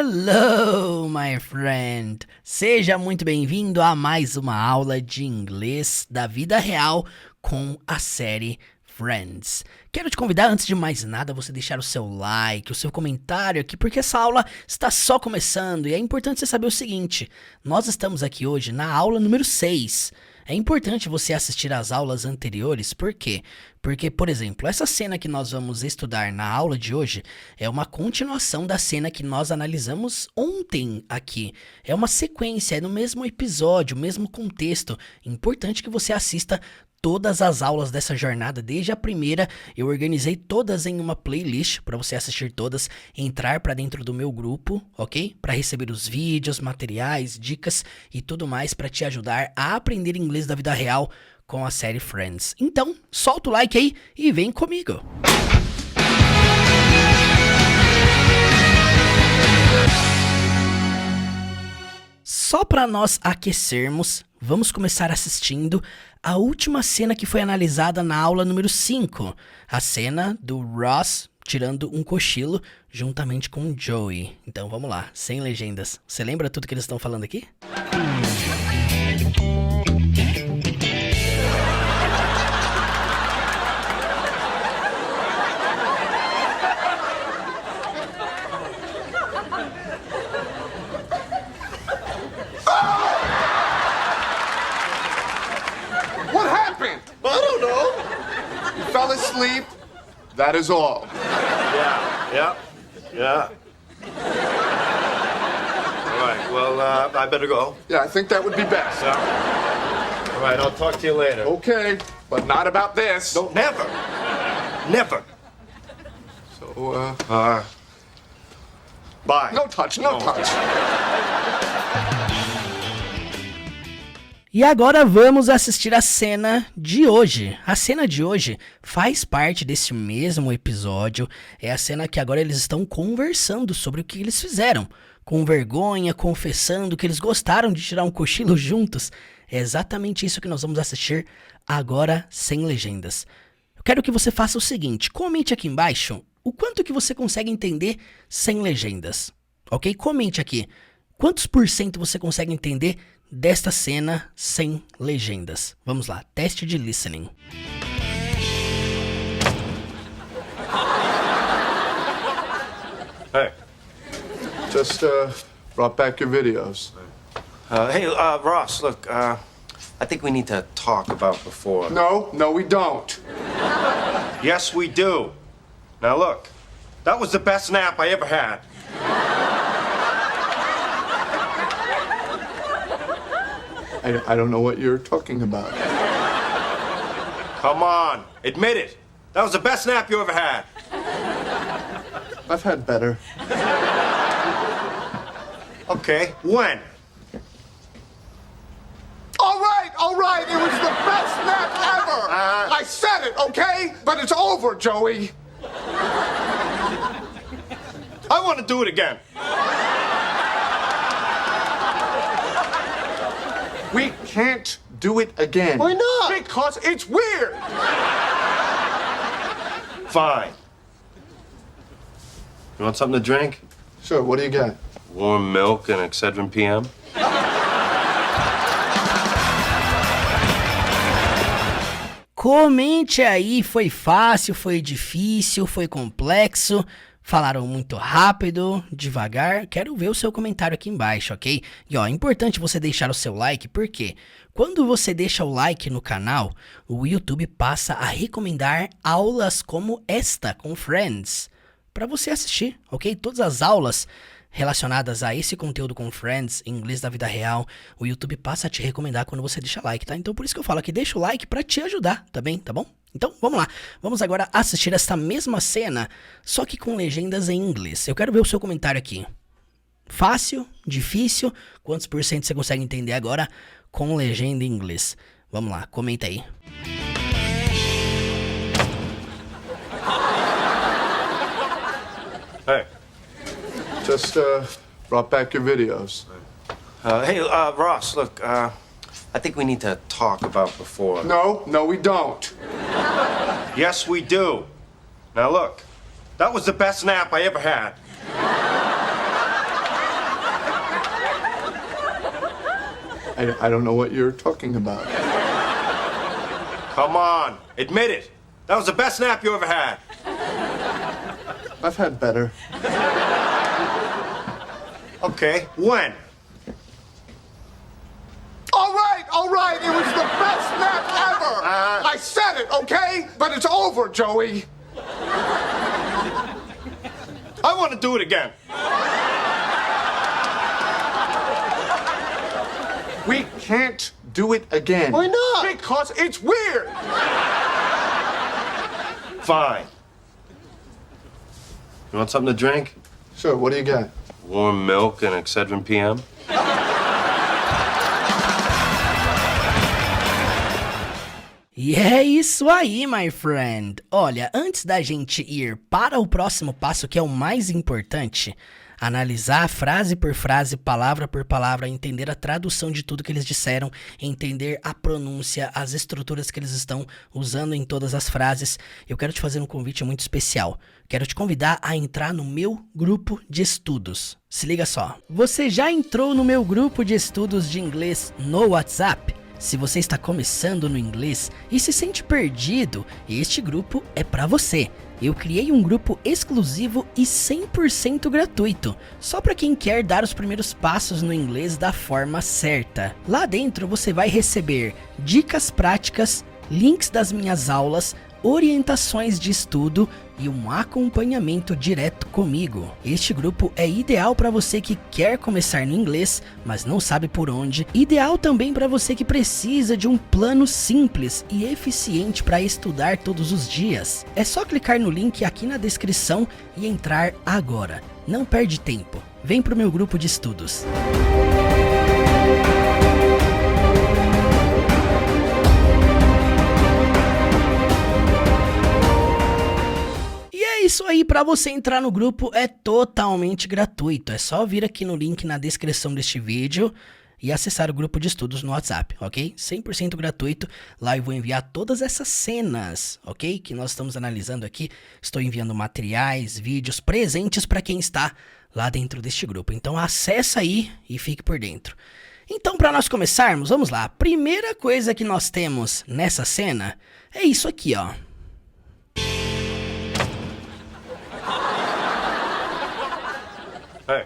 Hello, my friend! Seja muito bem-vindo a mais uma aula de inglês da vida real com a série Friends. Quero te convidar, antes de mais nada, você deixar o seu like, o seu comentário aqui, porque essa aula está só começando e é importante você saber o seguinte: nós estamos aqui hoje na aula número 6. É importante você assistir às aulas anteriores, por quê? Porque, por exemplo, essa cena que nós vamos estudar na aula de hoje é uma continuação da cena que nós analisamos ontem aqui. É uma sequência, é no mesmo episódio, mesmo contexto. Importante que você assista todas as aulas dessa jornada, desde a primeira. Eu organizei todas em uma playlist para você assistir todas, entrar para dentro do meu grupo, ok? Para receber os vídeos, materiais, dicas e tudo mais para te ajudar a aprender inglês da vida real com a série Friends. Então, solta o like aí e vem comigo! Só para nós aquecermos, vamos começar assistindo a última cena que foi analisada na aula número 5. A cena do Ross tirando um cochilo juntamente com o Joey. Então vamos lá, sem legendas. Você lembra tudo que eles estão falando aqui? Fell asleep, that is all. Yeah. All right, well, I better go. Yeah, I think that would be best. All right, I'll talk to you later. Okay, but not about this. No, never. So, Bye. no touch, no touch. E agora vamos assistir a cena de hoje. A cena de hoje faz parte desse mesmo episódio. É a cena que agora eles estão conversando sobre o que eles fizeram. Com vergonha, confessando que eles gostaram de tirar um cochilo juntos. É exatamente isso que nós vamos assistir agora sem legendas. Eu quero que você faça o seguinte: comente aqui embaixo o quanto que você consegue entender sem legendas. Ok? Comente aqui. Quantos por cento você consegue entender desta cena sem legendas? Vamos lá, teste de listening. Hey. Just, brought back your videos. Hey, Ross, look, I think we need to talk about before. No, we don't. Yes, we do. Now, look, that was the best nap I ever had. I don't know what you're talking about. Come on, admit it. That was the best nap you ever had. I've had better. Okay, when? All right, it was the best nap ever. I said it, okay? But it's over, Joey. I want to do it again. We can't do it again. Why not? Because it's weird. Fine. You want something to drink? Sure, what do you got? Warm milk and Excedrin PM. Comente aí, foi fácil, foi difícil, foi complexo? Falaram muito rápido, devagar? Quero ver o seu comentário aqui embaixo, ok? E ó, é importante você deixar o seu like, porque quando você deixa o like no canal, o YouTube passa a recomendar aulas como esta, com Friends, para você assistir, ok? Todas as aulas relacionadas a esse conteúdo com Friends, em inglês da vida real, o YouTube passa a te recomendar quando você deixa like, tá? Então por isso que eu falo aqui, deixa o like para te ajudar também, tá bom? Então, vamos lá. Vamos agora assistir essa mesma cena, só que com legendas em inglês. Eu quero ver o seu comentário aqui. Fácil? Difícil? Quantos por cento você consegue entender agora com legenda em inglês? Vamos lá, comenta aí. Hey. Just, brought back your videos. Hey, Ross, look, I think we need to talk about before. No, we don't. Yes, we do. Now, look, that was the best nap I ever had. I don't know what you're talking about. Come on, admit it. That was the best nap you ever had. I've had better. Okay, when? All right, it was the best nap ever. I said it, okay? But it's over, Joey. I want to do it again. We can't do it again. Why not? Because it's weird. Fine. You want something to drink? Sure, what do you got? Warm milk and Excedrin PM? E é isso aí, my friend. Olha, antes da gente ir para o próximo passo, que é o mais importante, analisar frase por frase, palavra por palavra, entender a tradução de tudo que eles disseram, entender a pronúncia, as estruturas que eles estão usando em todas as frases, eu quero te fazer um convite muito especial. Quero te convidar a entrar no meu grupo de estudos. Se liga só. Você já entrou no meu grupo de estudos de inglês no WhatsApp? Se você está começando no inglês e se sente perdido, este grupo é para você. Eu criei um grupo exclusivo e 100% gratuito, só para quem quer dar os primeiros passos no inglês da forma certa. Lá dentro você vai receber dicas práticas, links das minhas aulas, orientações de estudo e um acompanhamento direto comigo. Este grupo é ideal para você que quer começar no inglês, mas não sabe por onde. Ideal também para você que precisa de um plano simples e eficiente para estudar todos os dias. É só clicar no link aqui na descrição e entrar agora. Não perde tempo. Vem pro meu grupo de estudos. Isso aí, para você entrar no grupo é totalmente gratuito, é só vir aqui no link na descrição deste vídeo e acessar o grupo de estudos no WhatsApp, ok? 100% gratuito, lá eu vou enviar todas essas cenas, ok? Que nós estamos analisando aqui, estou enviando materiais, vídeos, presentes para quem está lá dentro deste grupo, então acessa aí e fique por dentro. Então, para nós começarmos, vamos lá, a primeira coisa que nós temos nessa cena é isso aqui, ó. Hey.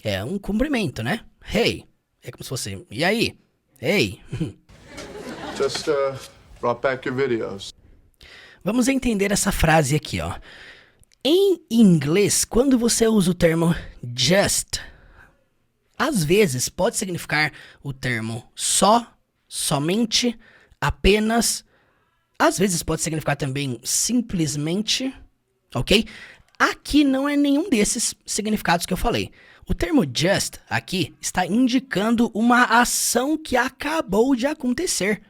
É um cumprimento, né? Hey. É como se fosse, e aí? Hey. Just brought back your videos. Vamos entender essa frase aqui, ó. Em inglês, quando você usa o termo just, às vezes pode significar o termo só, somente, apenas. Às vezes pode significar também simplesmente, ok? Aqui não é nenhum desses significados que eu falei. O termo just aqui está indicando uma ação que acabou de acontecer.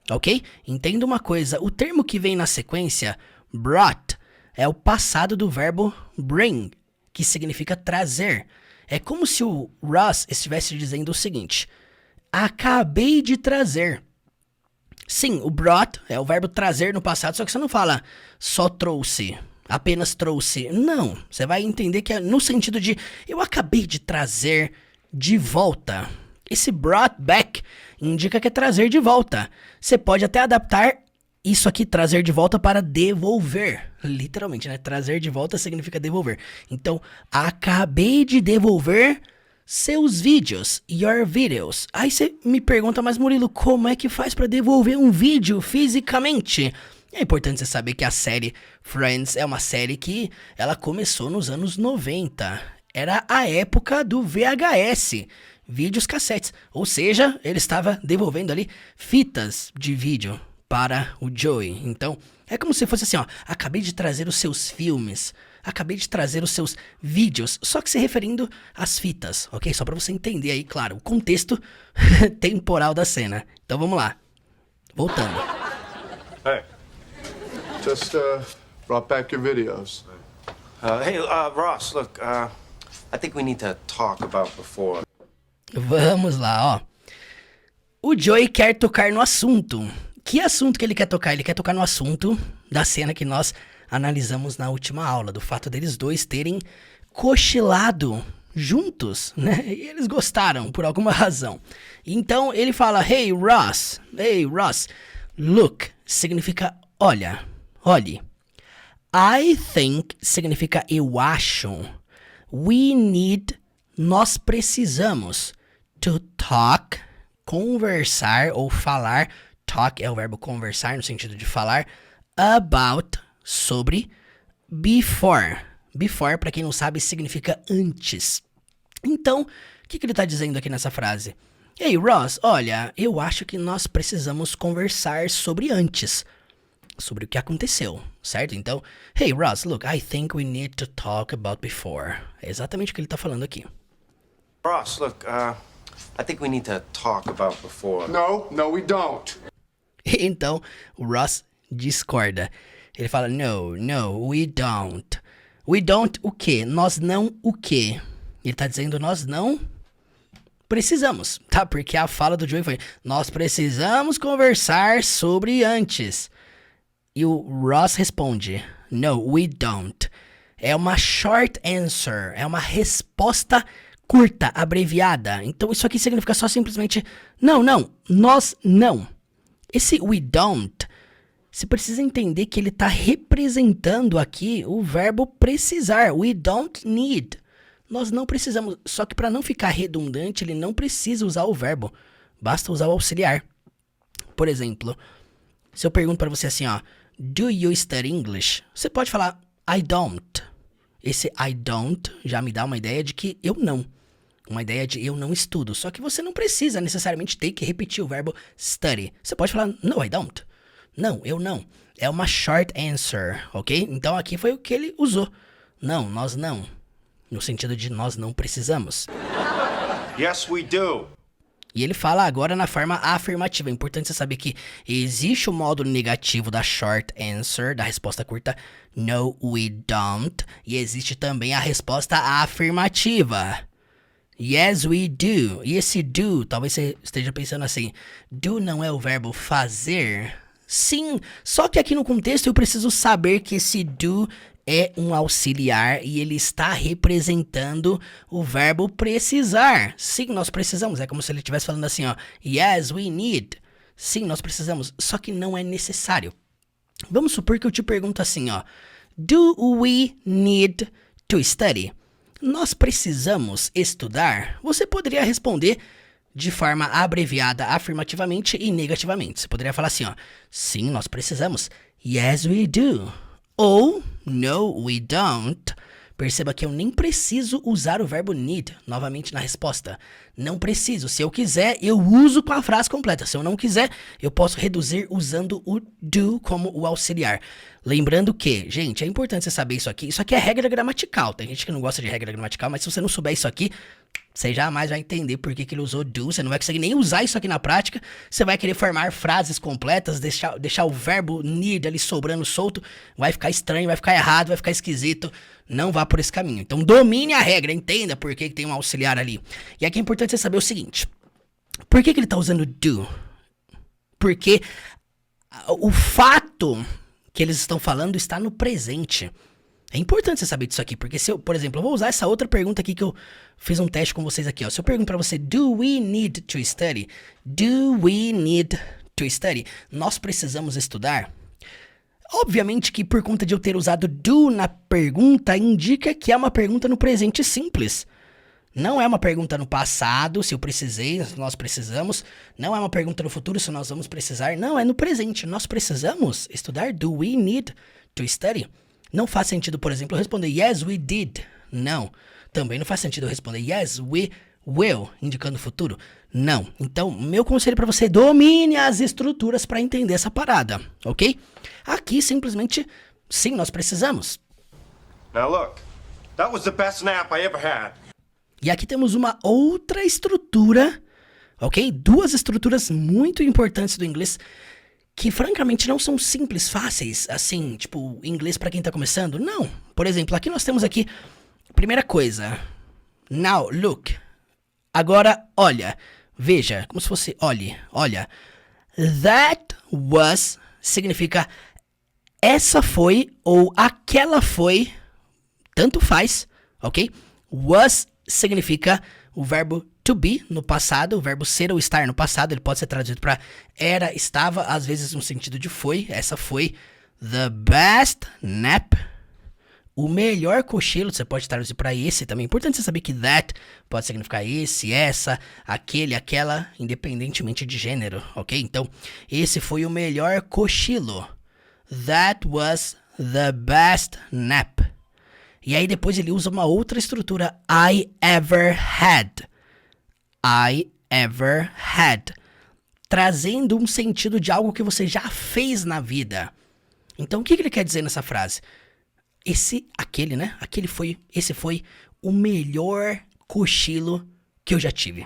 Ok? Entenda uma coisa, o termo que vem na sequência, brought, é o passado do verbo bring, que significa trazer. É como se o Ross estivesse dizendo o seguinte: acabei de trazer. Sim, o brought é o verbo trazer no passado, só que você não fala só trouxe. Apenas trouxe. Não, você vai entender que é no sentido de eu acabei de trazer de volta. Esse brought back indica que é trazer de volta. Você pode até adaptar isso aqui, trazer de volta, para devolver. Literalmente, né? Trazer de volta significa devolver. Então, acabei de devolver seus vídeos, your videos. Aí você me pergunta, mas Murilo, como é que faz para devolver um vídeo fisicamente? É importante você saber que a série Friends é uma série que ela começou nos anos 90. Era a época do VHS, vídeos cassetes. Ou seja, ele estava devolvendo ali fitas de vídeo para o Joey. Então, é como se fosse assim, ó, acabei de trazer os seus filmes, acabei de trazer os seus vídeos, só que se referindo às fitas, ok? Só para você entender aí, claro, o contexto temporal da cena. Então vamos lá, voltando. Hey. Just brought back your videos. Hey, Ross, look, I think we need to talk about before. Vamos lá, ó. O Joey quer tocar no assunto. Que assunto que ele quer tocar? Ele quer tocar no assunto da cena que nós analisamos na última aula, do fato deles dois terem cochilado juntos, né? E eles gostaram por alguma razão. Então ele fala, hey Ross, look, significa olha, olhe. I think significa eu acho. We need, nós precisamos. To talk, conversar ou falar. Talk é o verbo conversar no sentido de falar. About, sobre. Before. Before, para quem não sabe, significa antes. Então, o que ele está dizendo aqui nessa frase? Hey Ross, olha, eu acho que nós precisamos conversar sobre antes. Sobre o que aconteceu, certo? Então, hey Ross, look, I think we need to talk about before. É exatamente o que ele está falando aqui. Ross, look, I think we need to talk about before. No, we don't. Então, o Ross discorda. Ele fala, no, we don't. We don't o quê? Nós não o quê? Ele tá dizendo nós não precisamos, tá? Porque a fala do Joey foi, nós precisamos conversar sobre antes. E o Ross responde, no, we don't. É uma short answer, é uma resposta curta, abreviada. Então isso aqui significa só simplesmente, não, nós não. Esse we don't, você precisa entender que ele está representando aqui o verbo precisar. We don't need. Nós não precisamos. Só que para não ficar redundante, ele não precisa usar o verbo. Basta usar o auxiliar. Por exemplo, se eu pergunto para você assim, ó, do you study English? Você pode falar I don't. Esse I don't já me dá uma ideia de que eu não. Uma ideia de eu não estudo. Só que você não precisa necessariamente ter que repetir o verbo study. Você pode falar no, I don't. Não, eu não. É uma short answer, ok? Então aqui foi o que ele usou. Não, nós não. No sentido de nós não precisamos. Yes, we do. E ele fala agora na forma afirmativa. É importante você saber que existe o modo negativo da short answer, da resposta curta, no, we don't. E existe também a resposta afirmativa. Yes, we do. E esse do, talvez você esteja pensando assim, do não é o verbo fazer? Sim, só que aqui no contexto eu preciso saber que esse do é um auxiliar e ele está representando o verbo precisar. Sim, nós precisamos. É como se ele estivesse falando assim, ó. Yes, we need. Sim, nós precisamos. Só que não é necessário. Vamos supor que eu te pergunto assim, ó. Do we need to study? Nós precisamos estudar? Você poderia responder de forma abreviada afirmativamente e negativamente. Você poderia falar assim, ó. Sim, nós precisamos. Yes, we do. Ou, no, we don't. Perceba que eu nem preciso usar o verbo need novamente na resposta. Não preciso. Se eu quiser, eu uso com a frase completa. Se eu não quiser, eu posso reduzir usando o do como o auxiliar. Lembrando que, gente, é importante você saber isso aqui. Isso aqui é regra gramatical. Tem gente que não gosta de regra gramatical, mas se você não souber isso aqui, você jamais vai entender por que ele usou do. Você não vai conseguir nem usar isso aqui na prática. Você vai querer formar frases completas, deixar o verbo need ali sobrando solto. Vai ficar estranho, vai ficar errado, vai ficar esquisito. Não vá por esse caminho. Então domine a regra, entenda por que tem um auxiliar ali. E aqui é importante você saber o seguinte. Por que ele está usando do? Porque o fato que eles estão falando está no presente. É importante você saber disso aqui, porque se eu, por exemplo, eu vou usar essa outra pergunta aqui que eu fiz um teste com vocês aqui, ó. Se eu pergunto pra você, do we need to study? Do we need to study? Nós precisamos estudar? Obviamente que por conta de eu ter usado do na pergunta, indica que é uma pergunta no presente simples. Não é uma pergunta no passado, se eu precisei, se nós precisamos. Não é uma pergunta no futuro, se nós vamos precisar. Não, é no presente. Nós precisamos estudar? Do we need to study? Não faz sentido, por exemplo, eu responder yes, we did. Não. Também não faz sentido eu responder yes, we will, indicando o futuro. Não. Então, meu conselho para você, domine as estruturas para entender essa parada, ok? Aqui, simplesmente, sim, nós precisamos. Now look, that was the best nap I ever had. E aqui temos uma outra estrutura, ok? Duas estruturas muito importantes do inglês que francamente não são simples, fáceis, assim, tipo, inglês pra quem tá começando. Não. Por exemplo, aqui nós temos aqui, primeira coisa, now, look. Agora, olha, veja, como se fosse, olha. That was significa essa foi ou aquela foi, tanto faz, ok? Was significa o verbo to be no passado, o verbo ser ou estar no passado. Ele pode ser traduzido para era, estava, às vezes no sentido de foi. Essa foi the best nap. O melhor cochilo, você pode traduzir para esse também. Importante você saber que that pode significar esse, essa, aquele, aquela, independentemente de gênero, ok? Então, esse foi o melhor cochilo. That was the best nap. E aí depois ele usa uma outra estrutura. I ever had. I ever had. Trazendo um sentido de algo que você já fez na vida. Então, o que ele quer dizer nessa frase? Esse foi o melhor cochilo que eu já tive.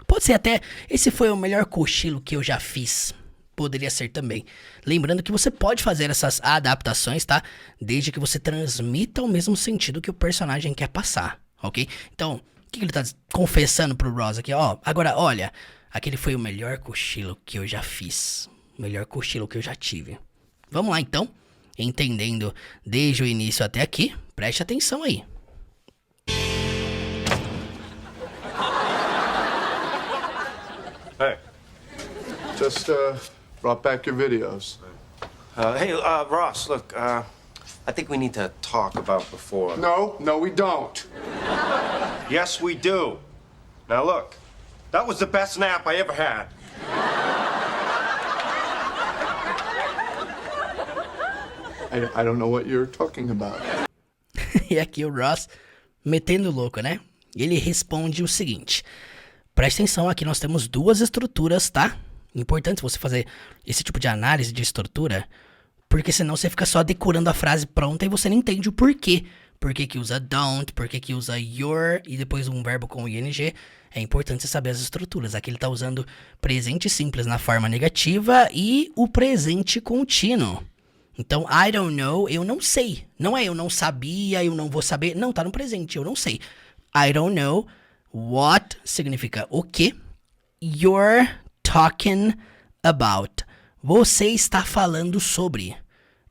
Pode ser até, esse foi o melhor cochilo que eu já fiz. Poderia ser também. Lembrando que você pode fazer essas adaptações, tá? Desde que você transmita o mesmo sentido que o personagem quer passar, ok? Então, o que ele tá confessando pro Ross aqui? Ó, agora, olha, aquele foi o melhor cochilo que eu já fiz. O melhor cochilo que eu já tive. Vamos lá, então. Entendendo desde o início até aqui, preste atenção aí. Hey. Just, brought back your videos. Hey, Ross, look, I think we need to talk about before. No, we don't. Yes, we do. Now look, that was the best nap I ever had. I don't know what you're talking about. E aqui o Ross metendo louco, né? Ele responde o seguinte. Preste atenção, aqui nós temos duas estruturas, tá? Importante você fazer esse tipo de análise de estrutura, porque senão você fica só decorando a frase pronta e você não entende o porquê. Por que que usa don't, por que que usa your e depois um verbo com ing. É importante você saber as estruturas. Aqui ele tá usando presente simples na forma negativa e o presente contínuo. Então, I don't know, eu não sei. Não é eu não sabia, eu não vou saber. Não, tá no presente, eu não sei. I don't know what significa o que. You're talking about. Você está falando sobre.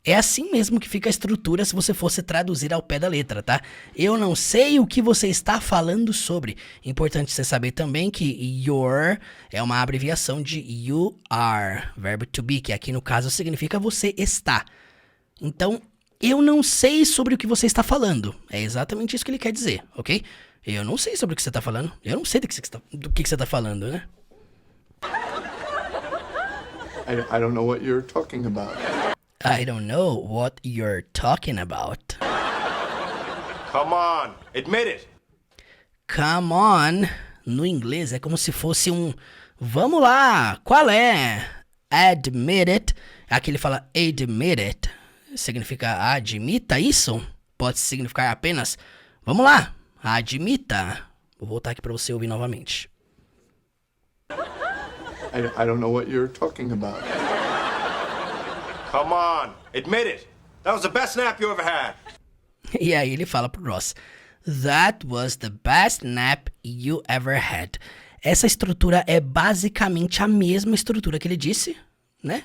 É assim mesmo que fica a estrutura se você fosse traduzir ao pé da letra, tá? Eu não sei o que você está falando sobre. Importante você saber também que your é uma abreviação de you are, verbo to be, que aqui no caso significa você está. Então, eu não sei sobre o que você está falando. É exatamente isso que ele quer dizer, ok? Eu não sei sobre o que você está falando. Eu não sei do que você está falando, né? I don't know what you're talking about. I don't know what you're talking about. Come on, admit it. Come on, no inglês é como se fosse um vamos lá, qual é? Admit it. Aqui ele fala admit it. Significa admita isso? Pode significar apenas vamos lá, admita. Vou voltar aqui para você ouvir novamente. I don't know what you're talking about. Come on, admit it. That was the best nap you ever had. E aí ele fala pro Ross, that was the best nap you ever had. Essa estrutura é basicamente a mesma estrutura que ele disse, né?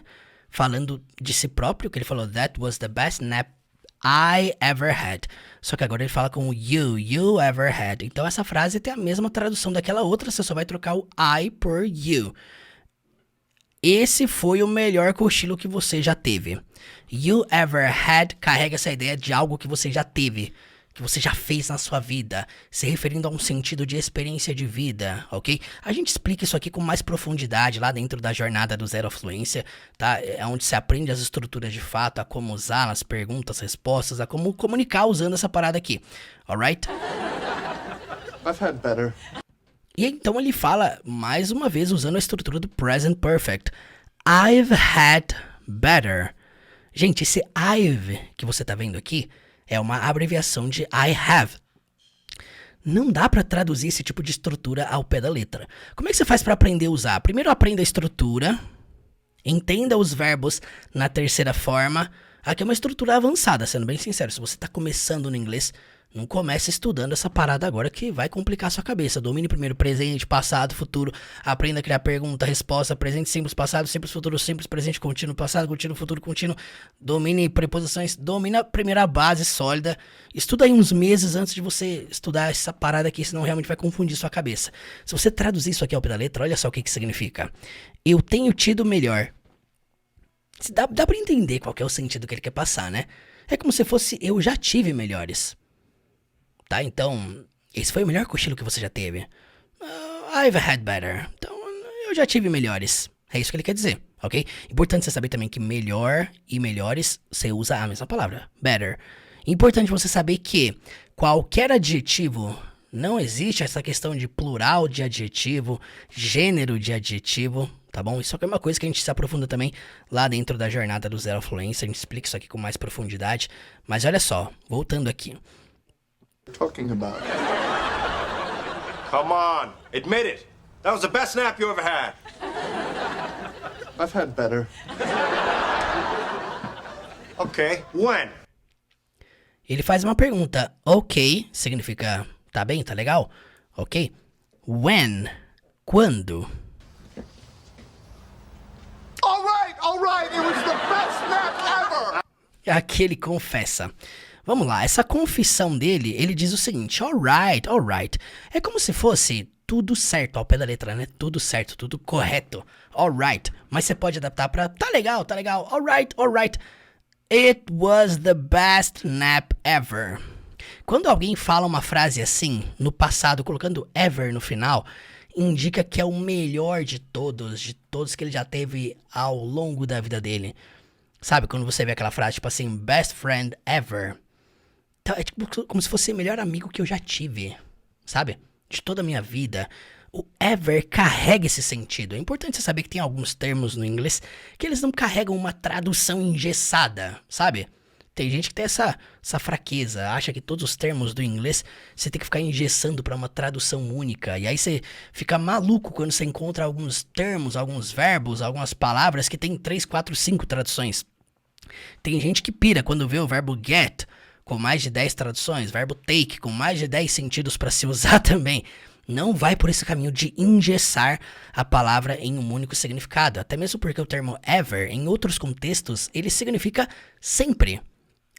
Falando de si próprio, que ele falou, that was the best nap I ever had. Só que agora ele fala com you ever had. Então essa frase tem a mesma tradução daquela outra, você só vai trocar o I por you. Esse foi o melhor cochilo que você já teve. You ever had carrega essa ideia de algo que você já teve, que você já fez na sua vida, se referindo a um sentido de experiência de vida, ok? A gente explica isso aqui com mais profundidade lá dentro da jornada do Zero Fluência, tá? É onde se aprende as estruturas de fato, a como usar as perguntas, respostas, a como comunicar usando essa parada aqui, alright? I've had better. E então ele fala, mais uma vez, usando a estrutura do Present Perfect. I've had better. Gente, esse I've que você tá vendo aqui é uma abreviação de I have. Não dá pra traduzir esse tipo de estrutura ao pé da letra. Como é que você faz pra aprender a usar? Primeiro aprenda a estrutura, entenda os verbos na terceira forma. Aqui é uma estrutura avançada, sendo bem sincero. Se você tá começando no inglês, Não comece estudando essa parada agora que vai complicar a sua cabeça. Domine primeiro presente, passado, futuro. Aprenda a criar pergunta, resposta, presente, simples, passado, simples, futuro, simples, presente, contínuo, passado, contínuo, futuro, contínuo. Domine preposições, domina a primeira base sólida. Estuda aí uns meses antes de você estudar essa parada aqui, senão realmente vai confundir sua cabeça. Se você traduzir isso aqui ao pé da letra, olha só o que significa. Eu tenho tido melhor. Dá pra entender qual que é o sentido que ele quer passar, né? É como se fosse eu já tive melhores. Tá, então, esse foi o melhor cochilo que você já teve. I've had better. Então, eu já tive melhores. É isso que ele quer dizer, ok? Importante você saber também que melhor e melhores, você usa a mesma palavra, better. Importante você saber que qualquer adjetivo, não existe essa questão de plural de adjetivo, gênero de adjetivo, tá bom? Isso aqui é uma coisa que a gente se aprofunda também lá dentro da jornada do Zero Fluência. A gente explica isso aqui com mais profundidade. Mas olha só, voltando aqui. Talking about. Come on, admit it. That was the best nap you ever had. I've had better. Okay, when? Ele faz uma pergunta. Ok, significa tá bem, tá legal? Ok. When? Quando? All right, it was the best nap ever. Aqui ele confessa. Vamos lá, essa confissão dele, ele diz o seguinte, alright. É como se fosse tudo certo, ao pé da letra, né? Tudo certo, tudo correto. Alright, mas você pode adaptar pra tá legal. Alright. It was the best nap ever. Quando alguém fala uma frase assim, no passado, colocando ever no final, indica que é o melhor de todos que ele já teve ao longo da vida dele. Sabe, quando você vê aquela frase, tipo assim, best friend ever. Então, é tipo como se fosse o melhor amigo que eu já tive, sabe? De toda a minha vida. O ever carrega esse sentido. É importante você saber que tem alguns termos no inglês que eles não carregam uma tradução engessada, sabe? Tem gente que tem essa fraqueza, acha que todos os termos do inglês você tem que ficar engessando para uma tradução única. E aí você fica maluco quando você encontra alguns termos, alguns verbos, algumas palavras que tem 3, 4, 5 traduções. Tem gente que pira quando vê o verbo get com mais de 10 traduções, verbo take com mais de 10 sentidos para se usar também. Não vai por esse caminho de engessar a palavra em um único significado. Até mesmo porque o termo ever, em outros contextos, ele significa sempre.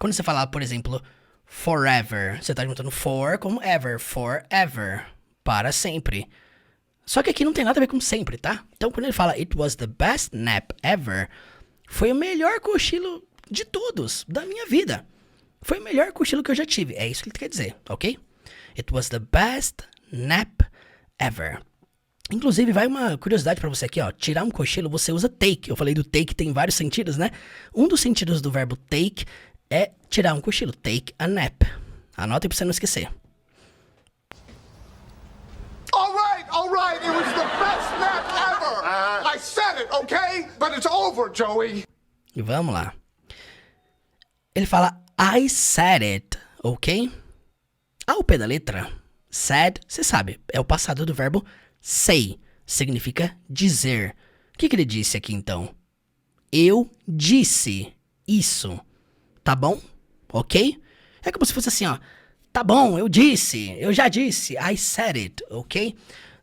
Quando você falar, por exemplo, forever, você está juntando for como ever, forever, para sempre. Só que aqui não tem nada a ver com sempre, tá? Então quando ele fala it was the best nap ever, foi o melhor cochilo de todos, da minha vida. Foi o melhor cochilo que eu já tive. É isso que ele quer dizer, ok? It was the best nap ever. Inclusive, vai uma curiosidade pra você aqui, ó. Tirar um cochilo, você usa take. Eu falei do take, tem vários sentidos, né? Um dos sentidos do verbo take é tirar um cochilo. Take a nap. Anota aí pra você não esquecer. All right, it was the best nap ever. I said it, okay? But it's over, Joey. E vamos lá. Ele fala, I said it, ok? Ao pé da letra, said, você sabe, é o passado do verbo say, significa dizer. O que ele disse aqui então? Eu disse isso, tá bom? Ok? É como se fosse assim, ó. Tá bom, eu já disse, I said it, ok?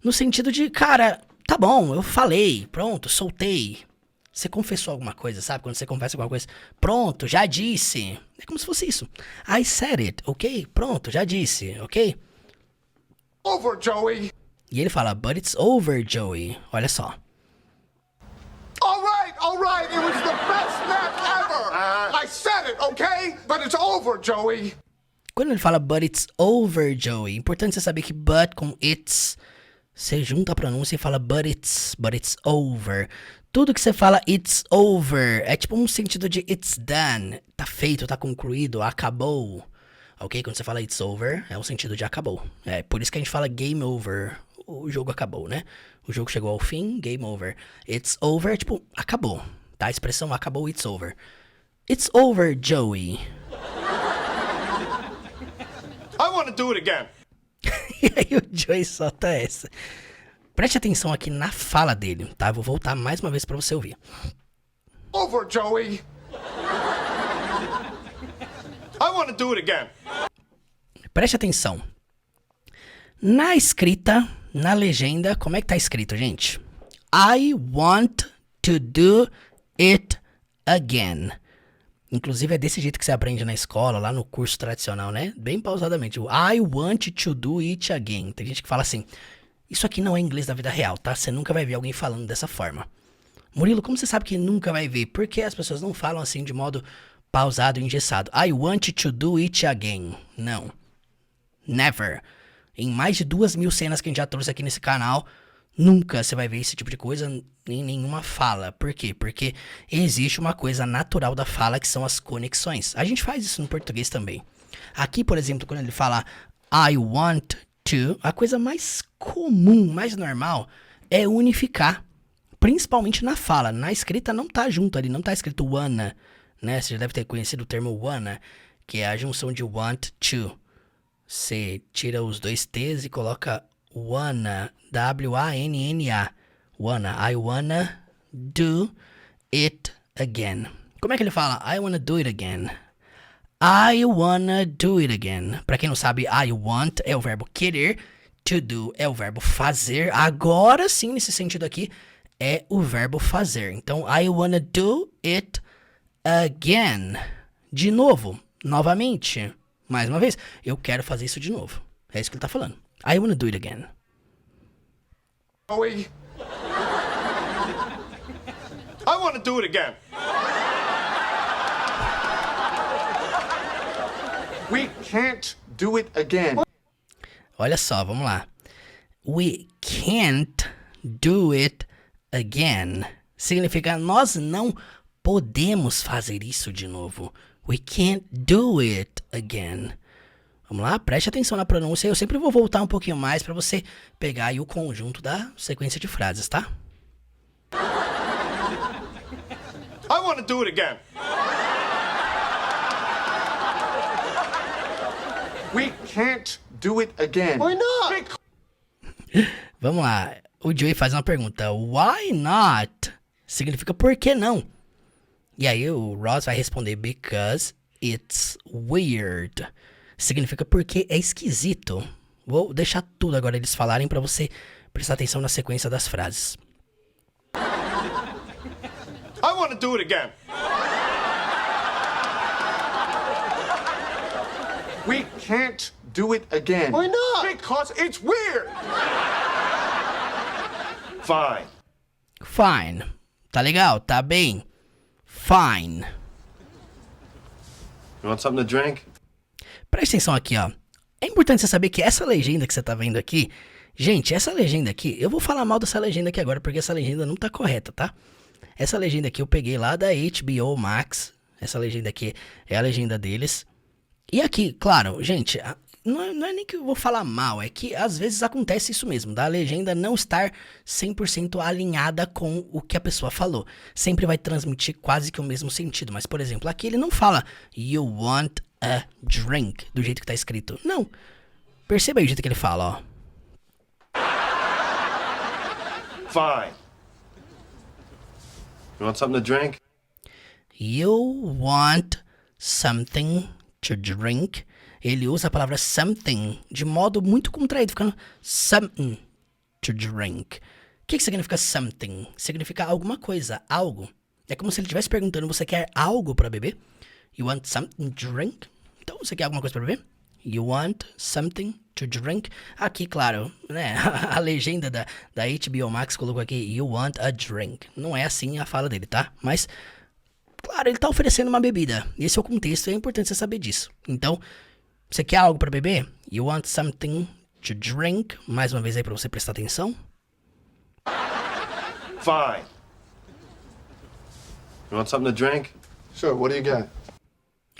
No sentido de, cara, tá bom, eu falei, pronto, soltei. Você confessou alguma coisa, sabe? Quando você confessa alguma coisa, pronto, já disse. É como se fosse isso. I said it, ok? Pronto, já disse, ok? Over, Joey. E ele fala, but it's over, Joey. Olha só. All right, it was the best nap ever. I said it, okay? But it's over, Joey. Quando ele fala, but it's over, Joey, importante você saber que but com it's, você junta a pronúncia e fala, but it's over. Tudo que você fala, it's over, é tipo um sentido de it's done. Tá feito, tá concluído, acabou. Ok? Quando você fala it's over, é um sentido de acabou. É por isso que a gente fala game over. O jogo acabou, né? O jogo chegou ao fim, game over. It's over, tipo, acabou. Tá? A expressão acabou, it's over. It's over, Joey. I want to do it again. E aí o Joey solta essa. Preste atenção aqui na fala dele, tá? Eu vou voltar mais uma vez pra você ouvir. Over, Joey. I want to do it again. Preste atenção. Na escrita, na legenda, como é que tá escrito, gente? I want to do it again. Inclusive é desse jeito que você aprende na escola, lá no curso tradicional, né? Bem pausadamente. I want to do it again. Tem gente que fala assim, isso aqui não é inglês da vida real, tá? Você nunca vai ver alguém falando dessa forma. Murilo, como você sabe que nunca vai ver? Porque as pessoas não falam assim de modo pausado e engessado. I want to do it again. Não. Never. Em mais de 2.000 cenas que a gente já trouxe aqui nesse canal, nunca você vai ver esse tipo de coisa em nenhuma fala. Por quê? Porque existe uma coisa natural da fala que são as conexões. A gente faz isso no português também. Aqui, por exemplo, quando ele fala I want to, a coisa mais comum, mais normal, é unificar. Principalmente na fala. Na escrita não tá junto ali, não tá escrito wanna, né? Você já deve ter conhecido o termo wanna, que é a junção de want to. Você tira os dois T's e coloca wanna, W-A-N-N-A. Wanna, I wanna do it again. Como é que ele fala? I wanna do it again. I wanna do it again. Pra quem não sabe, I want é o verbo querer, to do é o verbo fazer. Agora sim, nesse sentido aqui, é o verbo fazer. Então, I wanna do it again. De novo, novamente, mais uma vez, eu quero fazer isso de novo. É isso que ele tá falando. I wanna do it again. Joey. I want to do it again. We can't do it again. Olha só, vamos lá. We can't do it again. Significa nós não podemos fazer isso de novo. We can't do it again. Vamos lá, preste atenção na pronúncia. Eu sempre vou voltar um pouquinho mais para você pegar aí o conjunto da sequência de frases, tá? I want to do it again. We can't do it again. Why not? Vamos lá. O Joey faz uma pergunta. Why not? Significa por que não? E aí o Ross vai responder because it's weird. Significa porque é esquisito. Vou deixar tudo agora eles falarem para você prestar atenção na sequência das frases. I want to do it again. We can't do it again. Why not? Because it's weird. Fine. Fine. Tá legal? Tá bem? Fine. You want something to drink? Presta atenção aqui, ó. É importante você saber que essa legenda que você tá vendo aqui... Gente, essa legenda aqui... Eu vou falar mal dessa legenda aqui agora, porque essa legenda não tá correta, tá? Essa legenda aqui eu peguei lá da HBO Max. Essa legenda aqui é a legenda deles. E aqui, claro, gente... Não é nem que eu vou falar mal, é que às vezes acontece isso mesmo, da legenda não estar 100% alinhada com o que a pessoa falou. Sempre vai transmitir quase que o mesmo sentido, mas por exemplo, aqui ele não fala you want a drink, do jeito que tá escrito. Não, perceba aí o jeito que ele fala, ó. Fine. You want something to drink? You want something to drink? Ele usa a palavra something de modo muito contraído, ficando something to drink. O que significa something? Significa alguma coisa, algo. É como se ele estivesse perguntando, você quer algo para beber? You want something to drink? Então, você quer alguma coisa para beber? You want something to drink? Aqui, claro, né? A legenda da HBO Max colocou aqui, you want a drink. Não é assim a fala dele, tá? Mas, claro, ele tá oferecendo uma bebida. Esse é o contexto e é importante você saber disso. Então... Você quer algo para beber? You want something to drink? Mais uma vez aí para você prestar atenção. Fine. You want something to drink? Sure, what do you got?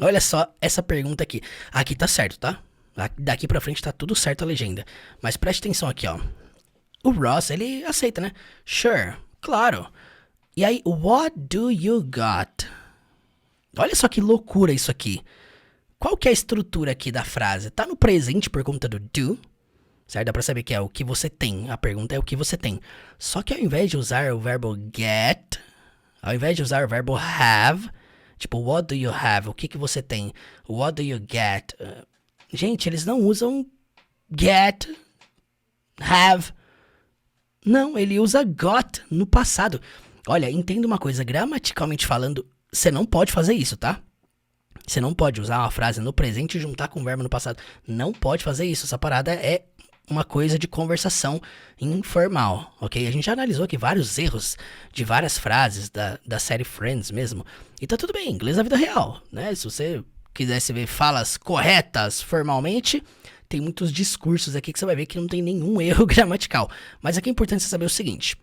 Olha só essa pergunta aqui. Aqui tá certo, tá? Daqui pra frente tá tudo certo a legenda. Mas preste atenção aqui, ó. O Ross, ele aceita, né? Sure, claro. E aí, what do you got? Olha só que loucura isso aqui. Qual que é a estrutura aqui da frase? Tá no presente por conta do do, certo? Dá pra saber que é o que você tem. A pergunta é o que você tem. Só que ao invés de usar o verbo get, ao invés de usar o verbo have, tipo, what do you have? O que você tem? What do you get? Gente, eles não usam get, have. Não, ele usa got no passado. Olha, entenda uma coisa, gramaticalmente falando, você não pode fazer isso, tá? Você não pode usar uma frase no presente e juntar com o verbo no passado. Não pode fazer isso. Essa parada é uma coisa de conversação informal, ok? A gente já analisou aqui vários erros de várias frases da série Friends mesmo. E tá tudo bem, inglês é a vida real, né? Se você quisesse ver falas corretas formalmente, tem muitos discursos aqui que você vai ver que não tem nenhum erro gramatical. Mas aqui é importante você saber o seguinte.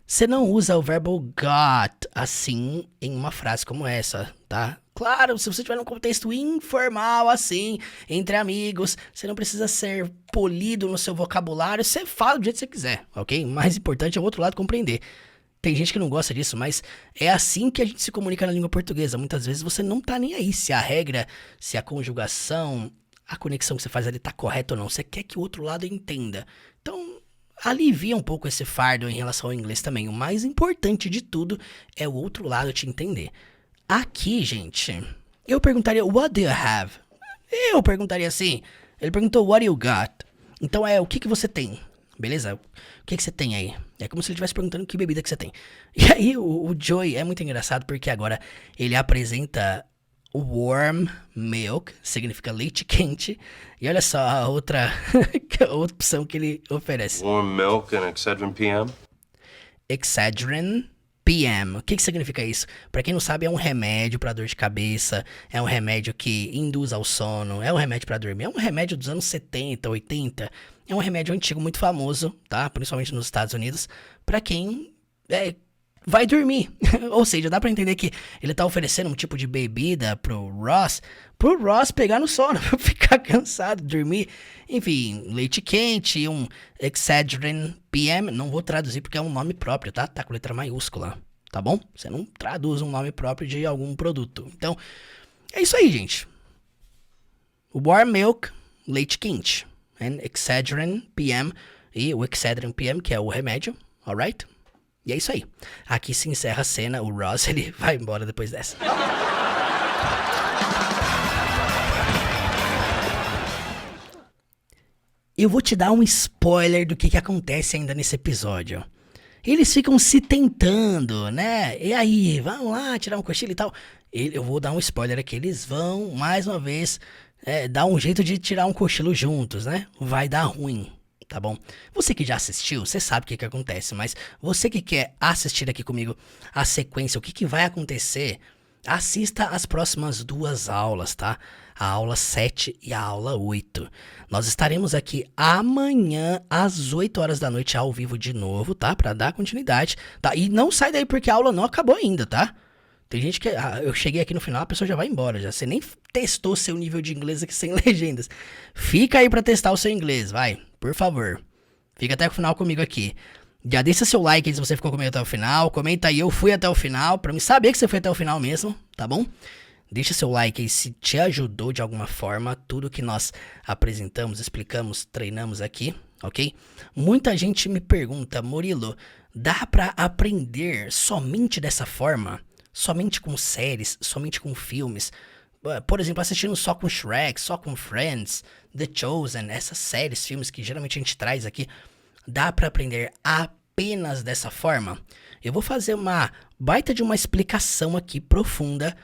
Você não usa o verbo got assim em uma frase como essa, tá? Claro, se você estiver num contexto informal assim, entre amigos, você não precisa ser polido no seu vocabulário, você fala do jeito que você quiser, ok? O mais importante é o outro lado compreender. Tem gente que não gosta disso, mas é assim que a gente se comunica na língua portuguesa. Muitas vezes você não tá nem aí se a regra, se a conjugação, a conexão que você faz ali tá correta ou não. Você quer que o outro lado entenda. Então, alivia um pouco esse fardo em relação ao inglês também. O mais importante de tudo é o outro lado te entender. Aqui, gente, eu perguntaria, what do you have? Eu perguntaria assim. Ele perguntou, what you got? Então o que você tem? Beleza? O que você tem aí? É como se ele estivesse perguntando que bebida que você tem. E aí o Joey é muito engraçado porque agora ele apresenta warm milk, significa leite quente. E olha só a outra opção que ele oferece. Warm milk and Excedrin PM? Excedrin PM. O que significa isso? Pra quem não sabe, é um remédio pra dor de cabeça, é um remédio que induz ao sono, é um remédio pra dormir, é um remédio dos anos 70, 80, é um remédio antigo muito famoso, tá? Principalmente nos Estados Unidos, pra quem vai dormir. Ou seja, dá pra entender que ele tá oferecendo um tipo de bebida pro Ross pegar no sono, pra ficar cansado, dormir. Enfim, leite quente, um Excedrin PM, não vou traduzir porque é um nome próprio, tá? Tá com letra maiúscula, tá bom? Você não traduz um nome próprio de algum produto. Então, é isso aí, gente. Warm milk, leite quente, and Excedrin PM, e o Excedrin PM, que é o remédio, alright? E é isso aí. Aqui se encerra a cena, o Ross, ele vai embora depois dessa. Eu vou te dar um spoiler do que acontece ainda nesse episódio. Eles ficam se tentando, né? E aí, vamos lá tirar um cochilo e tal. Eu vou dar um spoiler aqui. Eles vão, mais uma vez, dar um jeito de tirar um cochilo juntos, né? Vai dar ruim, tá bom? Você que já assistiu, você sabe o que acontece. Mas você que quer assistir aqui comigo a sequência, o que vai acontecer, assista as próximas 2 aulas, tá? A aula 7 e a aula 8. Nós estaremos aqui amanhã às 8 horas da noite ao vivo de novo, tá? Pra dar continuidade, tá? E não sai daí porque a aula não acabou ainda, tá? Tem gente que... eu cheguei aqui no final, a pessoa já vai embora, já. Você nem testou seu nível de inglês aqui sem legendas. Fica aí pra testar o seu inglês, vai. Por favor. Fica até o final comigo aqui. Já deixa seu like aí se você ficou comigo até o final. Comenta aí, eu fui até o final, pra me saber que você foi até o final mesmo, tá bom? Deixa seu like aí se te ajudou de alguma forma tudo que nós apresentamos, explicamos, treinamos aqui, ok? Muita gente me pergunta, Murilo, dá pra aprender somente dessa forma? Somente com séries, somente com filmes? Por exemplo, assistindo só com Shrek, só com Friends, The Chosen, essas séries, filmes que geralmente a gente traz aqui, dá pra aprender apenas dessa forma? Eu vou fazer uma baita de uma explicação aqui profunda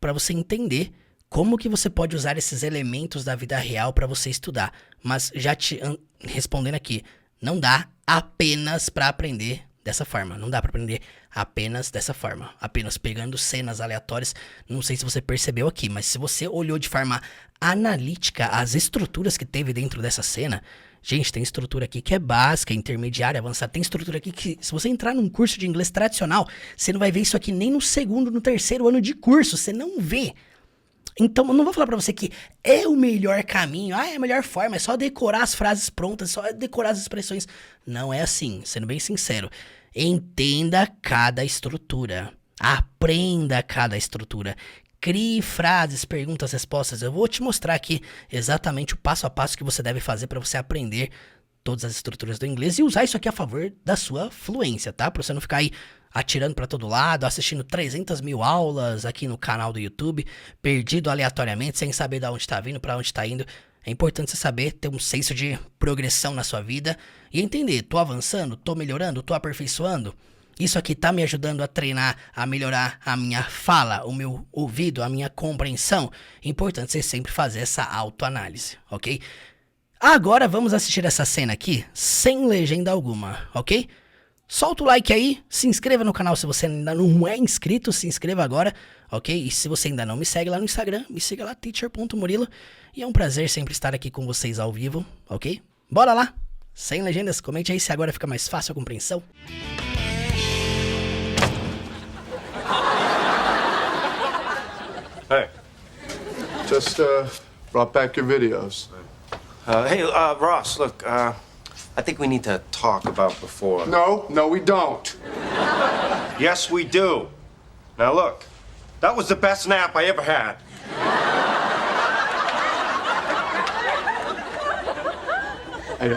para você entender como que você pode usar esses elementos da vida real para você estudar. Mas já te respondendo aqui, não dá apenas para aprender dessa forma. Não dá para aprender apenas dessa forma. Apenas pegando cenas aleatórias. Não sei se você percebeu aqui, mas se você olhou de forma analítica as estruturas que teve dentro dessa cena... Gente, tem estrutura aqui que é básica, intermediária, avançada. Tem estrutura aqui que, se você entrar num curso de inglês tradicional, você não vai ver isso aqui nem no 2º, no 3º ano de curso. Você não vê. Então, eu não vou falar pra você que é o melhor caminho. É a melhor forma, é só decorar as frases prontas, só decorar as expressões. Não é assim, sendo bem sincero. Entenda cada estrutura. Aprenda cada estrutura. Crie frases, perguntas, respostas. Eu vou te mostrar aqui exatamente o passo a passo que você deve fazer para você aprender todas as estruturas do inglês e usar isso aqui a favor da sua fluência, tá? Para você não ficar aí atirando para todo lado, assistindo 300 mil aulas aqui no canal do YouTube, perdido aleatoriamente, sem saber de onde tá vindo, para onde tá indo. É importante você saber ter um senso de progressão na sua vida e entender, tô avançando, tô melhorando, tô aperfeiçoando. Isso aqui tá me ajudando a treinar, a melhorar a minha fala, o meu ouvido, a minha compreensão. É importante você sempre fazer essa autoanálise, ok? Agora vamos assistir essa cena aqui sem legenda alguma, ok? Solta o like aí, se inscreva no canal se você ainda não é inscrito, se inscreva agora, ok? E se você ainda não me segue lá no Instagram, me siga lá, teacher.murilo. E é um prazer sempre estar aqui com vocês ao vivo, ok? Bora lá! Sem legendas, comente aí se agora fica mais fácil a compreensão. Hey. Just, brought back your videos. Hey, Ross, look, I think we need to talk about before. No, we don't. Yes, we do. Now, look, that was the best nap I ever had.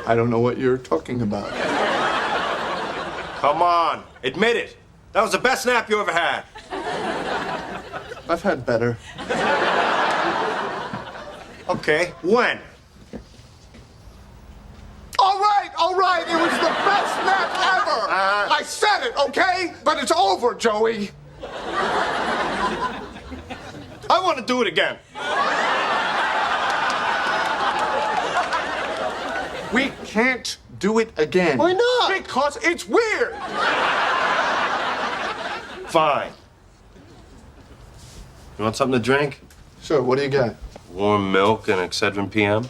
I don't know what you're talking about. Come on, admit it. That was the best nap you ever had. I've had better. Okay, when? All right, it was the best nap ever. I said it, okay? But it's over, Joey. I want to do it again. We can't do it again. Why not? Because it's weird. Fine. You want something to drink? Sure, what do you got? Warm milk and Excedrin PM?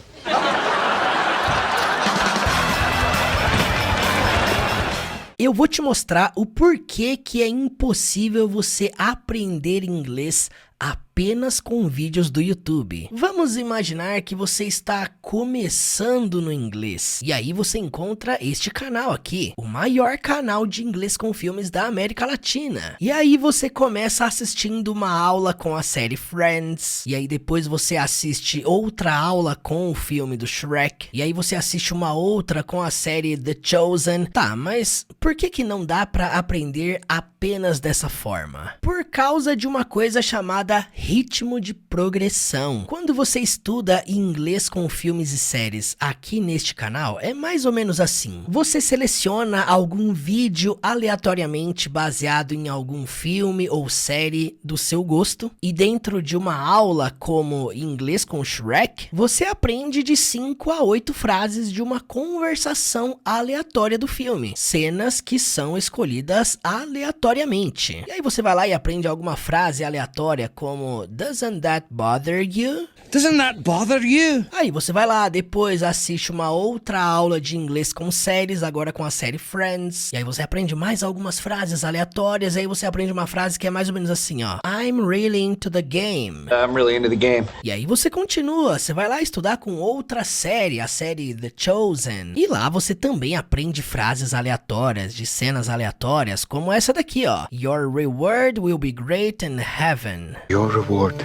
Eu vou te mostrar o porquê que é impossível você aprender inglês apenas com vídeos do YouTube. Vamos imaginar que você está começando no inglês. E aí você encontra este canal aqui, o maior canal de inglês com filmes da América Latina. E aí você começa assistindo uma aula com a série Friends. E aí depois você assiste outra aula com o filme do Shrek. E aí você assiste uma outra com a série The Chosen. Tá, mas por que não dá para aprender apenas dessa forma? Por causa de uma coisa chamada ritmo de progressão. Quando você estuda inglês com filmes e séries aqui neste canal, é mais ou menos assim. Você seleciona algum vídeo aleatoriamente baseado em algum filme ou série do seu gosto, e dentro de uma aula como inglês com Shrek, você aprende de 5 a 8 frases de uma conversação aleatória do filme, cenas que são escolhidas aleatoriamente. E aí você vai lá e aprende alguma frase aleatória como Doesn't that bother you? Doesn't that bother you? Aí você vai lá, depois assiste uma outra aula de inglês com séries, agora com a série Friends. E aí você aprende mais algumas frases aleatórias, e aí você aprende uma frase que é mais ou menos assim, ó. I'm really into the game. I'm really into the game. E aí você continua, você vai lá estudar com outra série, a série The Chosen. E lá você também aprende frases aleatórias, de cenas aleatórias, como essa daqui, ó. Your reward will be great in heaven. Your reward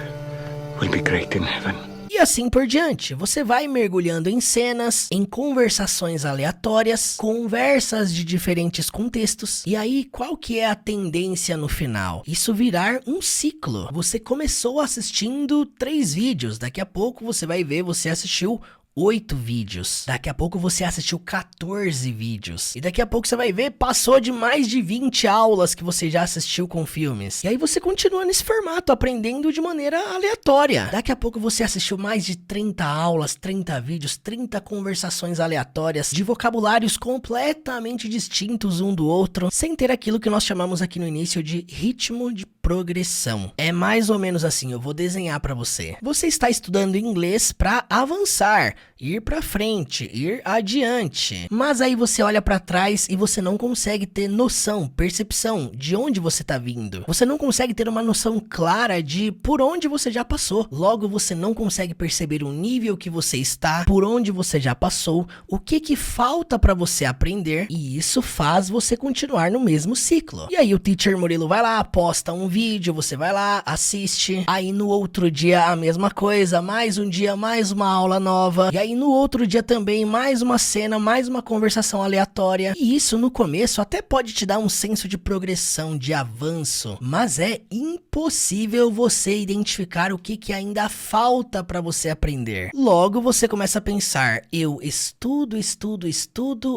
will be great in heaven. E assim por diante, você vai mergulhando em cenas, em conversações aleatórias, conversas de diferentes contextos. E aí, qual que é a tendência no final? Isso virar um ciclo. Você começou assistindo 3 vídeos, daqui a pouco você vai ver, você assistiu 8 vídeos. Daqui a pouco você assistiu 14 vídeos. E daqui a pouco você vai ver, passou de mais de 20 aulas que você já assistiu com filmes. E aí você continua nesse formato, aprendendo de maneira aleatória. Daqui a pouco você assistiu mais de 30 aulas, 30 vídeos, 30 conversações aleatórias, de vocabulários completamente distintos um do outro, sem ter aquilo que nós chamamos aqui no início de ritmo de progressão. É mais ou menos assim, eu vou desenhar pra você. Você está estudando inglês pra avançar, ir pra frente, ir adiante. Mas aí você olha pra trás e você não consegue ter noção, percepção de onde você tá vindo. Você não consegue ter uma noção clara de por onde você já passou. Logo, você não consegue perceber o nível que você está, por onde você já passou, o que falta pra você aprender, e isso faz você continuar no mesmo ciclo. E aí o Teacher Murilo vai lá, posta um vídeo, você vai lá, assiste, aí no outro dia a mesma coisa, mais um dia, mais uma aula nova, e aí Aí no outro dia também, mais uma cena, mais uma conversação aleatória. E isso no começo até pode te dar um senso de progressão, de avanço, mas é impossível você identificar o que ainda falta para você aprender. Logo você começa a pensar, eu estudo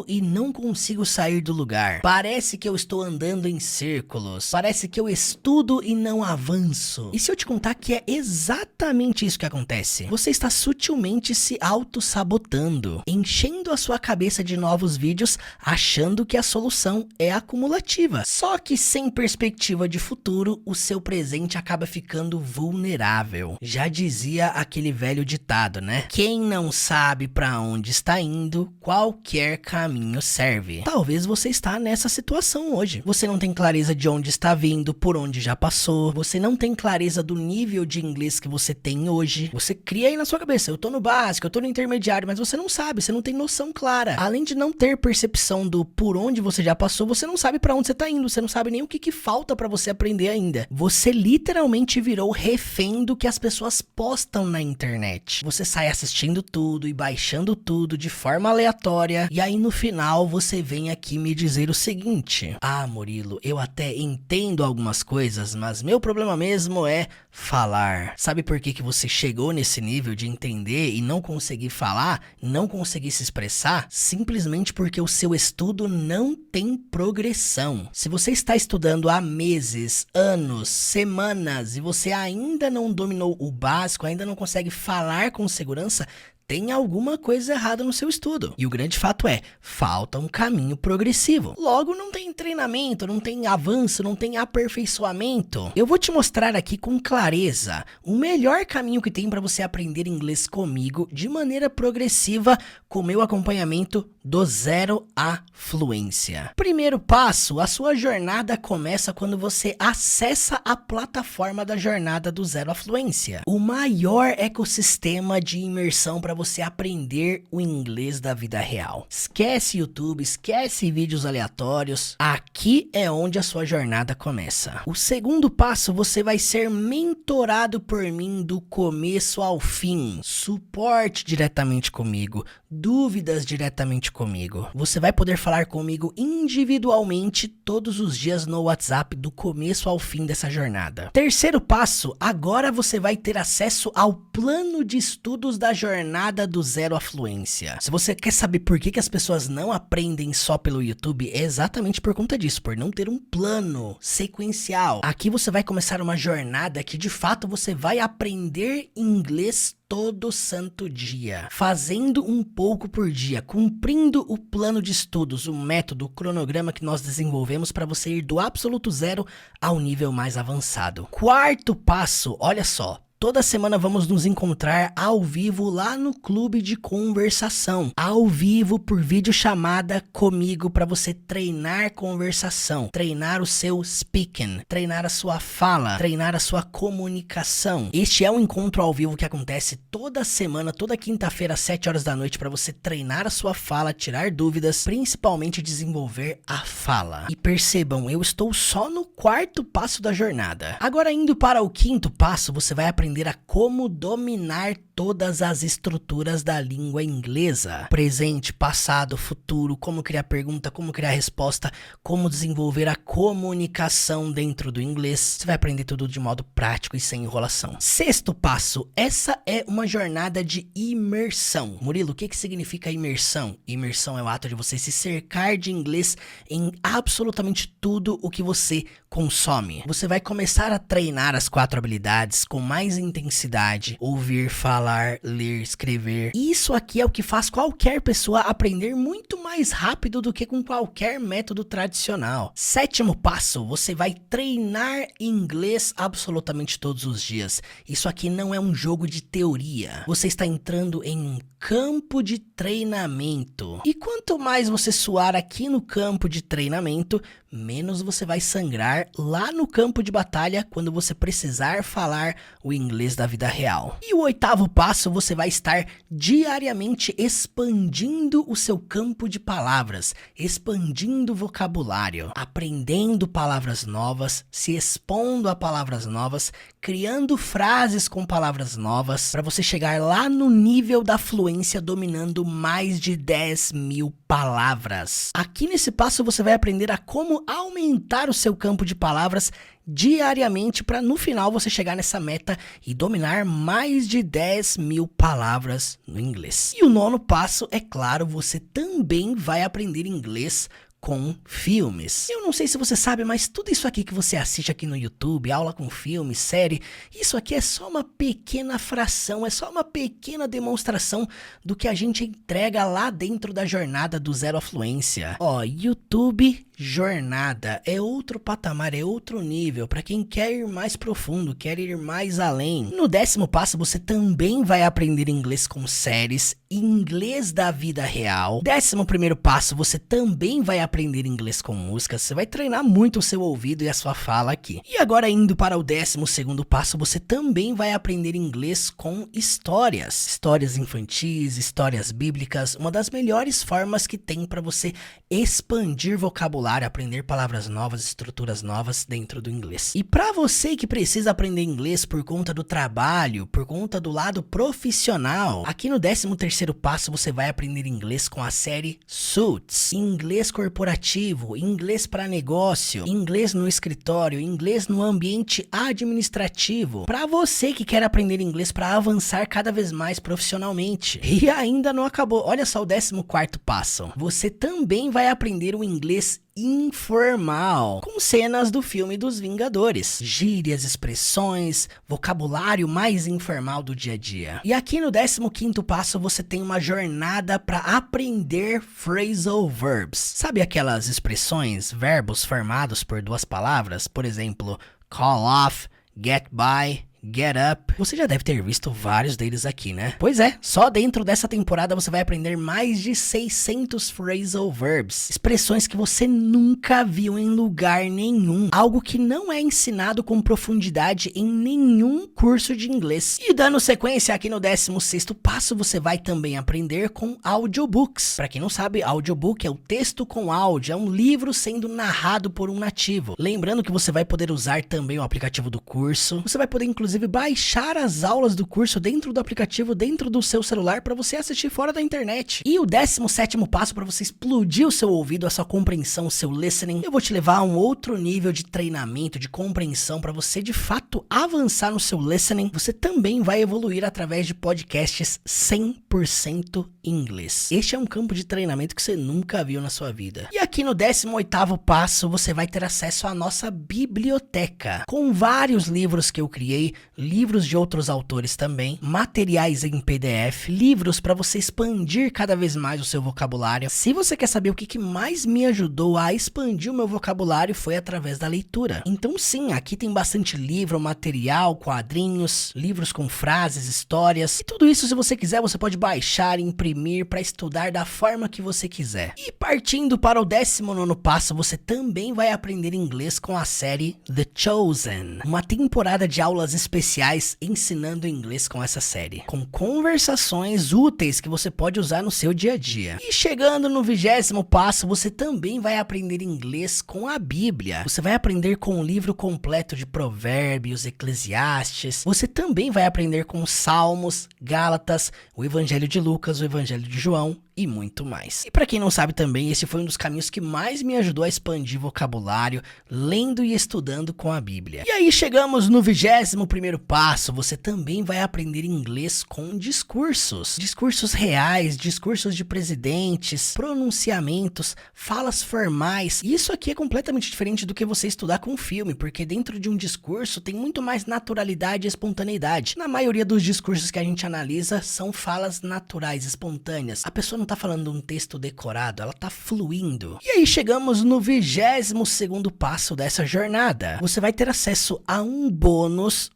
e não consigo sair do lugar. Parece que eu estou andando em círculos. Parece que eu estudo e não avanço. E se eu te contar que é exatamente isso que acontece? Você está sutilmente se auto-sabotando, enchendo a sua cabeça de novos vídeos, achando que a solução é acumulativa. Só que sem perspectiva de futuro, o seu presente acaba ficando vulnerável. Já dizia aquele velho ditado, né? Quem não sabe para onde está indo, qualquer caminho serve. Talvez você está nessa situação hoje. Você não tem clareza de onde está vindo, por onde já passou. Você não tem clareza do nível de inglês que você tem hoje. Você cria aí na sua cabeça, eu tô no básico, eu tô no intermediário, mas você não sabe, você não tem noção clara. Além de não ter percepção do por onde você já passou, você não sabe para onde você tá indo, você não sabe nem o que falta para você aprender ainda. Você literalmente virou refém do que as pessoas postam na internet. Você sai assistindo tudo e baixando tudo de forma aleatória, e aí no final você vem aqui me dizer o seguinte: ah, Murilo, eu até entendo algumas coisas, mas meu problema mesmo é falar. Sabe por que você chegou nesse nível de entender e não conseguir falar, não conseguir se expressar? Simplesmente porque o seu estudo não tem progressão. Se você está estudando há meses, anos, semanas e você ainda não dominou o básico, ainda não consegue falar com segurança, tem alguma coisa errada no seu estudo. E o grande fato é, falta um caminho progressivo. Logo, não tem treinamento, não tem avanço, não tem aperfeiçoamento. Eu vou te mostrar aqui com clareza o melhor caminho que tem para você aprender inglês comigo de maneira progressiva, com meu acompanhamento do zero à fluência. Primeiro passo, a sua jornada começa quando você acessa a plataforma da jornada do zero à fluência. O maior ecossistema de imersão para você aprender o inglês da vida real. Esquece YouTube, esquece vídeos aleatórios. Aqui é onde a sua jornada começa. O segundo passo, você vai ser mentorado por mim do começo ao fim. Suporte diretamente comigo, dúvidas diretamente comigo. Você vai poder falar comigo individualmente todos os dias no WhatsApp do começo ao fim dessa jornada. Terceiro passo, agora você vai ter acesso ao plano de estudos da jornada do zero à fluência. Se você quer saber por que as pessoas não aprendem só pelo YouTube, é exatamente por conta disso, por não ter um plano sequencial. Aqui você vai começar uma jornada que de fato você vai aprender inglês todo santo dia, fazendo um pouco por dia, cumprindo o plano de estudos, o método, o cronograma que nós desenvolvemos para você ir do absoluto zero ao nível mais avançado. Quarto passo, olha só. Toda semana vamos nos encontrar ao vivo lá no clube de conversação. Ao vivo por videochamada comigo para você treinar conversação, treinar o seu speaking, treinar a sua fala, treinar a sua comunicação. Este é um encontro ao vivo que acontece toda semana, toda quinta-feira às 7 horas da noite para você treinar a sua fala, tirar dúvidas, principalmente desenvolver a fala. E percebam, eu estou só no quarto passo da jornada. Agora indo para o quinto passo, você vai aprender a como dominar todas as estruturas da língua inglesa. Presente, passado, futuro, como criar pergunta, como criar resposta, como desenvolver a comunicação dentro do inglês. Você vai aprender tudo de modo prático e sem enrolação. Sexto passo, essa é uma jornada de imersão. Murilo, o que significa imersão? Imersão é o ato de você se cercar de inglês em absolutamente tudo o que você consome. Você vai começar a treinar as 4 habilidades com mais intensidade: ouvir, falar, ler, escrever. Isso aqui é o que faz qualquer pessoa aprender muito mais rápido do que com qualquer método tradicional. Sétimo passo, você vai treinar inglês absolutamente todos os dias. Isso aqui não é um jogo de teoria. Você está entrando em um campo de treinamento. E quanto mais você suar aqui no campo de treinamento, menos você vai sangrar lá no campo de batalha quando você precisar falar o inglês da vida real. E o oitavo passo, você vai estar diariamente expandindo o seu campo de de palavras, expandindo o vocabulário, aprendendo palavras novas, se expondo a palavras novas, criando frases com palavras novas, para você chegar lá no nível da fluência dominando mais de 10.000 palavras. Aqui nesse passo você vai aprender a como aumentar o seu campo de palavras diariamente para no final você chegar nessa meta e dominar mais de 10.000 palavras no inglês. E o nono passo, é claro, você também vai aprender inglês com filmes. Eu não sei se você sabe, mas tudo isso aqui que você assiste aqui no YouTube, aula com filme, série, isso aqui é só uma pequena fração, é só uma pequena demonstração do que a gente entrega lá dentro da jornada do Zero à Fluência. Ó, YouTube jornada é outro patamar, é outro nível para quem quer ir mais profundo, quer ir mais além. No 10º passo você também vai aprender inglês com séries, inglês da vida real. 11º passo você também vai aprender inglês com música, você vai treinar muito o seu ouvido e a sua fala aqui. E agora indo para o 12º passo, você também vai aprender inglês com histórias. Histórias infantis, histórias bíblicas, uma das melhores formas que tem para você expandir vocabulário, aprender palavras novas, estruturas novas dentro do inglês. E para você que precisa aprender inglês por conta do trabalho, por conta do lado profissional, aqui no 13º passo você vai aprender inglês com a série Suits, inglês corporativo, inglês para negócio, inglês no escritório, inglês no ambiente administrativo. Para você que quer aprender inglês para avançar cada vez mais profissionalmente. E ainda não acabou. Olha só o 14º passo. Você também vai aprender o inglês informal, com cenas do filme dos Vingadores, gírias, expressões, vocabulário mais informal do dia a dia. E aqui no 15º passo você tem uma jornada para aprender phrasal verbs. Sabe aquelas expressões, verbos formados por duas palavras? Por exemplo, call off, get by, get up. Você já deve ter visto vários deles aqui, né? Pois é, só dentro dessa temporada você vai aprender mais de 600 phrasal verbs, expressões que você nunca viu em lugar nenhum, algo que não é ensinado com profundidade em nenhum curso de inglês. E dando sequência aqui no 16º passo, você vai também aprender com audiobooks. Para quem não sabe, audiobook é o texto com áudio, é um livro sendo narrado por um nativo. Lembrando que você vai poder usar também o aplicativo do curso, você vai poder inclusive baixar as aulas do curso dentro do aplicativo, dentro do seu celular, para você assistir fora da internet. E o 17º passo para você explodir o seu ouvido, a sua compreensão, o seu listening, eu vou te levar a um outro nível de treinamento, de compreensão, para você de fato avançar no seu listening. Você também vai evoluir através de podcasts 100% em inglês. Este é um campo de treinamento que você nunca viu na sua vida. E aqui no 18º passo, você vai ter acesso à nossa biblioteca, com vários livros que eu criei, livros de outros autores também, materiais em PDF, livros para você expandir cada vez mais o seu vocabulário. Se você quer saber o que mais me ajudou a expandir o meu vocabulário, foi através da leitura. Então sim, aqui tem bastante livro, material, quadrinhos, livros com frases, histórias, e tudo isso, se você quiser, você pode baixar e imprimir para estudar da forma que você quiser. E partindo para o 19º passo, você também vai aprender inglês com a série The Chosen, uma temporada de aulas especiais ensinando inglês com essa série, com conversações úteis que você pode usar no seu dia a dia. E chegando no 20º passo, você também vai aprender inglês com a Bíblia. Você vai aprender com o livro completo de Provérbios, Eclesiastes. Você também vai aprender com Salmos, Gálatas, o Evangelho de Lucas, o Evangelho de João e muito mais. E para quem não sabe também, esse foi um dos caminhos que mais me ajudou a expandir vocabulário, lendo e estudando com a Bíblia. E aí chegamos no 21º passo, você também vai aprender inglês com discursos. Discursos reais, discursos de presidentes, pronunciamentos, falas formais. E isso aqui é completamente diferente do que você estudar com filme, porque dentro de um discurso tem muito mais naturalidade e espontaneidade. Na maioria dos discursos que a gente analisa, são falas naturais, espontâneas. A pessoa não tá falando um texto decorado, ela tá fluindo. E aí chegamos no 22º passo dessa jornada. Você vai ter acesso a um bônus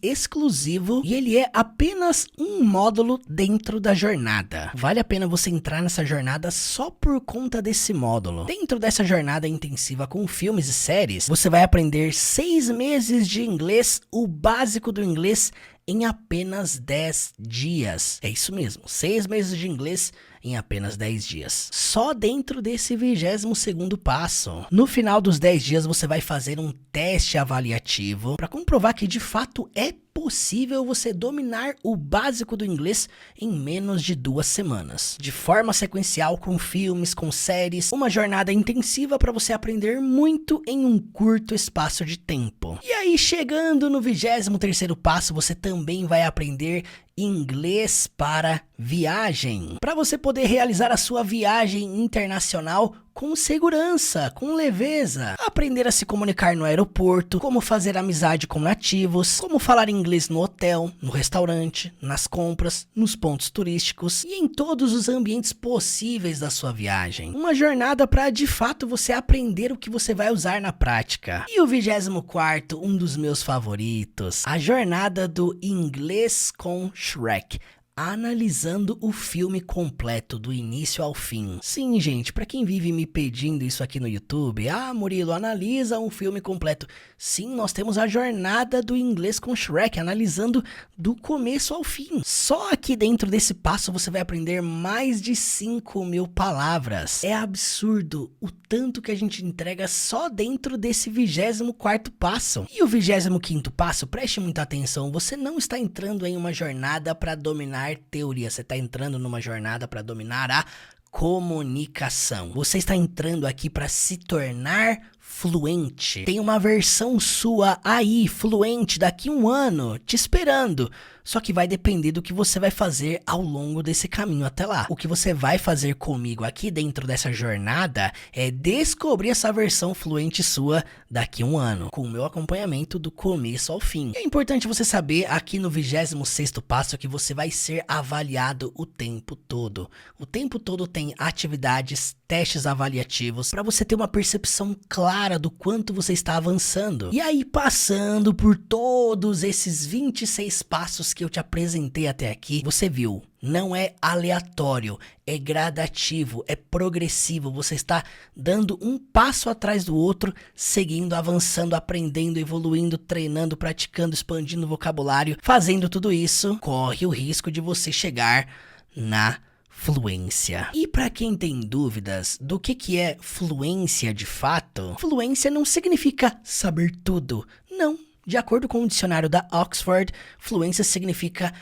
exclusivo, e ele é apenas um módulo dentro da jornada. Vale a pena você entrar nessa jornada só por conta desse módulo. Dentro dessa jornada intensiva com filmes e séries, você vai aprender 6 meses de inglês, o básico do inglês, em apenas 10 dias. É isso mesmo, 6 meses de inglês em apenas 10 dias. Só dentro desse 22º passo. No final dos 10 dias você vai fazer um teste avaliativo para comprovar que de fato é possível você dominar o básico do inglês em menos de 2 semanas. De forma sequencial, com filmes, com séries, uma jornada intensiva para você aprender muito em um curto espaço de tempo. E aí, chegando no 23º passo, você também vai aprender inglês para viagem. Para você poder realizar a sua viagem internacional com segurança, com leveza. Aprender a se comunicar no aeroporto, como fazer amizade com nativos, como falar inglês no hotel, no restaurante, nas compras, nos pontos turísticos e em todos os ambientes possíveis da sua viagem. Uma jornada para de fato você aprender o que você vai usar na prática. E o 24º, um dos meus favoritos, a jornada do inglês com Shrek. Analisando o filme completo do início ao fim. Sim, gente, pra quem vive me pedindo isso aqui no YouTube, Murilo, analisa um filme completo. Sim, nós temos a jornada do inglês com Shrek, analisando do começo ao fim. Só aqui dentro desse passo você vai aprender mais de 5.000 palavras. É absurdo o tanto que a gente entrega só dentro desse 24º passo. E o 25º passo, preste muita atenção, você não está entrando em uma jornada para dominar teoria, você está entrando numa jornada para dominar a comunicação. Você está entrando aqui para se tornar fluente. Tem uma versão sua aí, fluente, daqui a 1 ano, te esperando. Só que vai depender do que você vai fazer ao longo desse caminho até lá. O que você vai fazer comigo aqui dentro dessa jornada é descobrir essa versão fluente sua daqui a 1 ano, com o meu acompanhamento do começo ao fim. É importante você saber aqui no 26º passo que você vai ser avaliado o tempo todo. O tempo todo tem atividades, testes avaliativos, para você ter uma percepção clara do quanto você está avançando. E aí, passando por todos esses 26 passos que eu te apresentei até aqui, você viu, não é aleatório, é gradativo, é progressivo, você está dando um passo atrás do outro, seguindo, avançando, aprendendo, evoluindo, treinando, praticando, expandindo o vocabulário. Fazendo tudo isso, corre o risco de você chegar na fluência. E para quem tem dúvidas do que é fluência de fato, fluência não significa saber tudo, não. De acordo com o dicionário da Oxford, fluência significa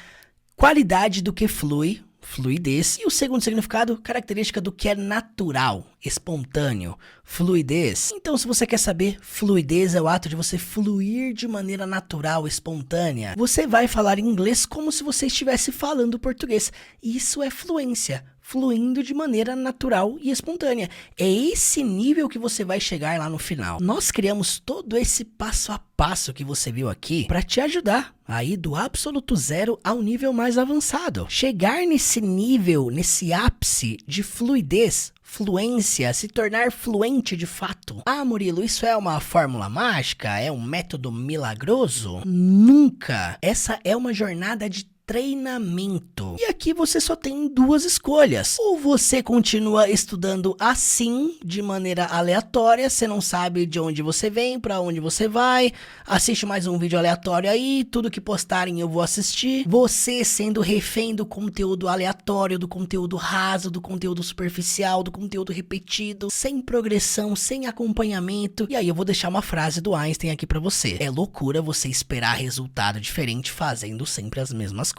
qualidade do que flui, fluidez, e o segundo significado, característica do que é natural, espontâneo, fluidez. Então, se você quer saber, fluidez é o ato de você fluir de maneira natural, espontânea. Você vai falar inglês como se você estivesse falando português. Isso é fluência, fluindo de maneira natural e espontânea. É esse nível que você vai chegar lá no final. Nós criamos todo esse passo a passo que você viu aqui para te ajudar a ir do absoluto zero ao nível mais avançado. Chegar nesse nível, nesse ápice de fluidez, fluência, se tornar fluente de fato. Murilo, isso é uma fórmula mágica? É um método milagroso? Nunca! Essa é uma jornada de treinamento. E aqui você só tem 2 escolhas. Ou você continua estudando assim, de maneira aleatória, você não sabe de onde você vem, para onde você vai, assiste mais um vídeo aleatório aí, tudo que postarem eu vou assistir. Você sendo refém do conteúdo aleatório, do conteúdo raso, do conteúdo superficial, do conteúdo repetido, sem progressão, sem acompanhamento. E aí eu vou deixar uma frase do Einstein aqui para você. É loucura você esperar resultado diferente fazendo sempre as mesmas coisas.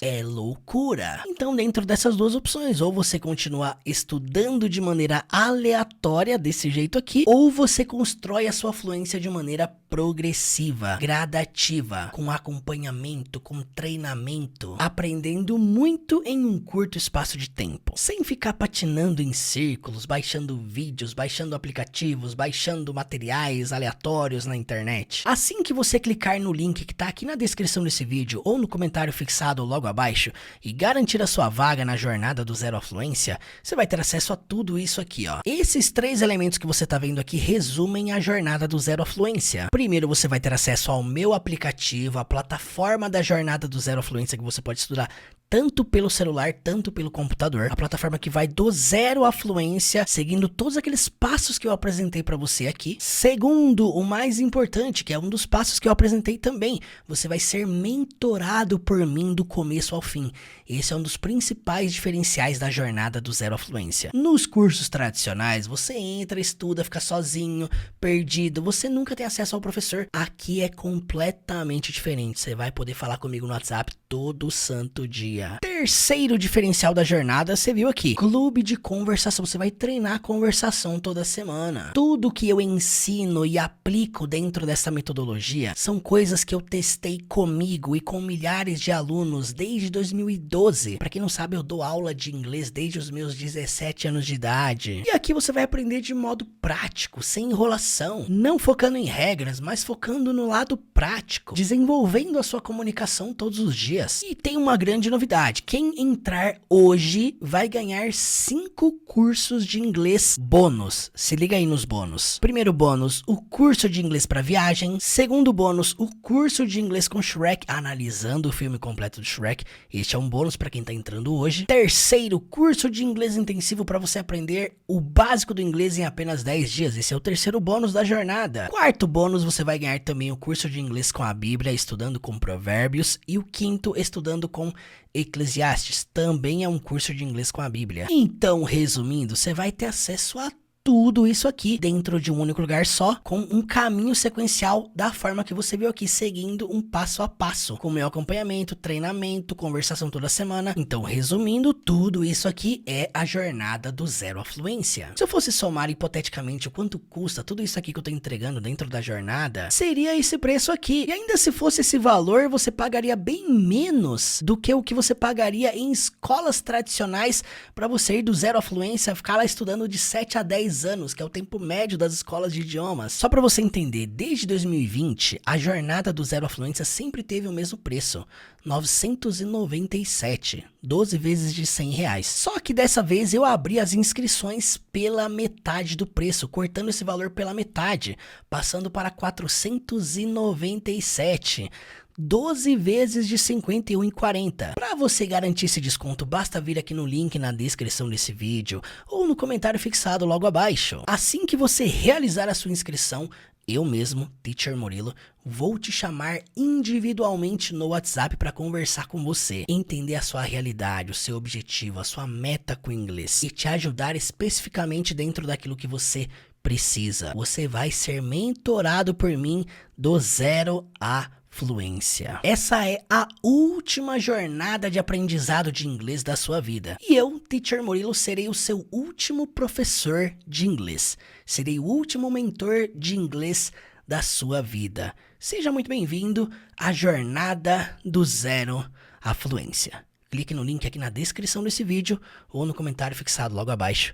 É loucura. Então, dentro dessas 2 opções, ou você continua estudando de maneira aleatória desse jeito aqui, ou você constrói a sua fluência de maneira progressiva, gradativa, com acompanhamento, com treinamento, aprendendo muito em um curto espaço de tempo, sem ficar patinando em círculos, baixando vídeos, baixando aplicativos, baixando materiais aleatórios na internet. Assim que você clicar no link que tá aqui na descrição desse vídeo ou no comentário fixado logo abaixo e garantir a sua vaga na jornada do zero à fluência, você vai ter acesso a tudo isso aqui, ó. Esses 3 elementos que você tá vendo aqui resumem a jornada do zero à fluência. Primeiro, você vai ter acesso ao meu aplicativo, a plataforma da jornada do zero à fluência, que você pode estudar tanto pelo celular, tanto pelo computador. A plataforma que vai do zero à fluência, seguindo todos aqueles passos que eu apresentei para você aqui. Segundo, o mais importante, que é um dos passos que eu apresentei também, você vai ser mentorado por mim do começo ao fim. Esse é um dos principais diferenciais da jornada do zero à fluência. Nos cursos tradicionais, você entra, estuda, fica sozinho, perdido, você nunca tem acesso ao professor. Aqui é completamente diferente, você vai poder falar comigo no WhatsApp todo santo dia. Terceiro diferencial da jornada, você viu aqui, clube de conversação, você vai treinar conversação toda semana. Tudo que eu ensino e aplico dentro dessa metodologia são coisas que eu testei comigo e com milhares de alunos desde 2012. Pra quem não sabe, eu dou aula de inglês desde os meus 17 anos de idade. E aqui você vai aprender de modo prático, sem enrolação, não focando em regras, mas focando no lado prático, desenvolvendo a sua comunicação todos os dias. E tem uma grande novidade, quem entrar hoje vai ganhar 5 cursos de inglês bônus. Se liga aí nos bônus. Primeiro bônus, o curso de inglês para viagem. Segundo bônus, o curso de inglês com Shrek, analisando o filme completo do Shrek. Este é um bônus para quem tá entrando hoje. Terceiro, curso de inglês intensivo para você aprender o básico do inglês em apenas 10 dias. Esse é o terceiro bônus da jornada. Quarto bônus, você vai ganhar também o curso de inglês com a Bíblia, estudando com Provérbios. E o quinto, estudando com Eclesiastes, também é um curso de inglês com a Bíblia. Então, resumindo, você vai ter acesso a tudo isso aqui dentro de um único lugar só, com um caminho sequencial da forma que você viu aqui, seguindo um passo a passo, com meu acompanhamento, treinamento, conversação toda semana. Então, resumindo, tudo isso aqui é a jornada do zero à fluência. Se eu fosse somar hipoteticamente o quanto custa tudo isso aqui que eu tô entregando dentro da jornada, seria esse preço aqui. E ainda se fosse esse valor, você pagaria bem menos do que o que você pagaria em escolas tradicionais para você ir do zero à fluência, ficar lá estudando de 7 a 10 anos, que é o tempo médio das escolas de idiomas. Só para você entender, desde 2020, a jornada do zero à fluência sempre teve o mesmo preço, 997, 12 vezes de R$100. Só que dessa vez eu abri as inscrições pela metade do preço, cortando esse valor pela metade, passando para 497. 12 vezes de R$ 51,40. Para você garantir esse desconto, basta vir aqui no link na descrição desse vídeo ou no comentário fixado logo abaixo. Assim que você realizar a sua inscrição, eu mesmo, Teacher Murilo, vou te chamar individualmente no WhatsApp para conversar com você, entender a sua realidade, o seu objetivo, a sua meta com o inglês e te ajudar especificamente dentro daquilo que você precisa. Você vai ser mentorado por mim do zero à fluência. Essa é a última jornada de aprendizado de inglês da sua vida. E eu, Teacher Murilo, serei o seu último professor de inglês. Serei o último mentor de inglês da sua vida. Seja muito bem-vindo à jornada do zero à fluência. Clique no link aqui na descrição desse vídeo ou no comentário fixado logo abaixo.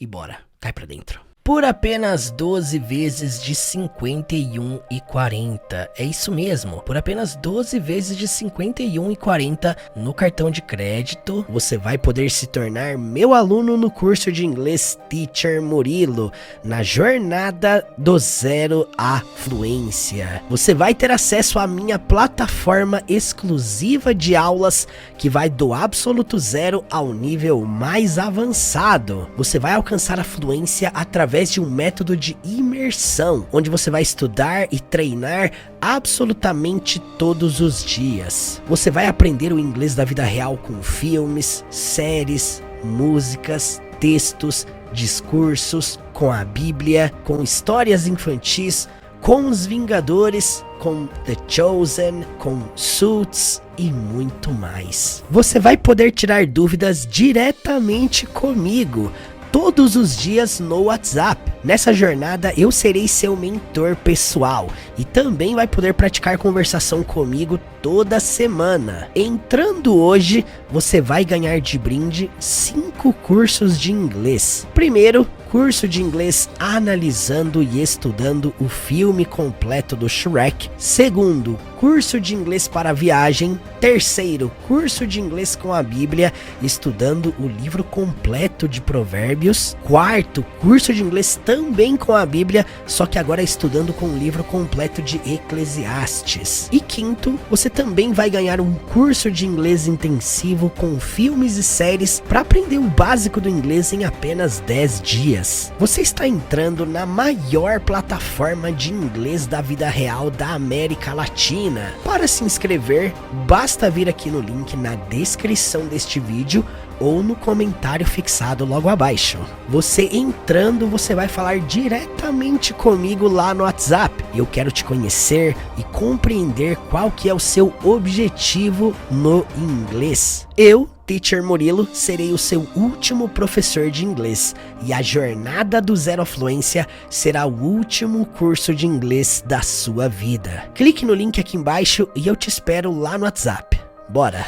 E bora, cai pra dentro. Por apenas 12 vezes de R$ 51,40. É isso mesmo, por apenas 12 vezes de R$ 51,40 no cartão de crédito, você vai poder se tornar meu aluno no curso de inglês Teacher Murilo, na jornada do zero à fluência. Você vai ter acesso à minha plataforma exclusiva de aulas que vai do absoluto zero ao nível mais avançado. Você vai alcançar a fluência através de um método de imersão, onde você vai estudar e treinar absolutamente todos os dias. Você vai aprender o inglês da vida real com filmes, séries, músicas, textos, discursos, com a Bíblia, com histórias infantis, com os Vingadores, com The Chosen, com Suits e muito mais. Você vai poder tirar dúvidas diretamente comigo todos os dias no WhatsApp. Nessa jornada eu serei seu mentor pessoal e também vai poder praticar conversação comigo toda semana. Entrando hoje, você vai ganhar de brinde 5 cursos de inglês. Primeiro, curso de inglês analisando e estudando o filme completo do Shrek. Segundo, curso de inglês para viagem. Terceiro, curso de inglês com a Bíblia, estudando o livro completo de Provérbios. Quarto, curso de inglês também também com a Bíblia, só que agora estudando com um livro completo de Eclesiastes. E quinto, você também vai ganhar um curso de inglês intensivo com filmes e séries para aprender o básico do inglês em apenas 10 dias. Você está entrando na maior plataforma de inglês da vida real da América Latina. Para se inscrever, basta vir aqui no link na descrição deste vídeo ou no comentário fixado logo abaixo. Você entrando, você vai falar diretamente comigo lá no WhatsApp. Eu quero te conhecer e compreender qual que é o seu objetivo no inglês. Eu, Teacher Murilo, serei o seu último professor de inglês e a jornada do Zero Fluência será o último curso de inglês da sua vida. Clique no link aqui embaixo e eu te espero lá no WhatsApp. Bora!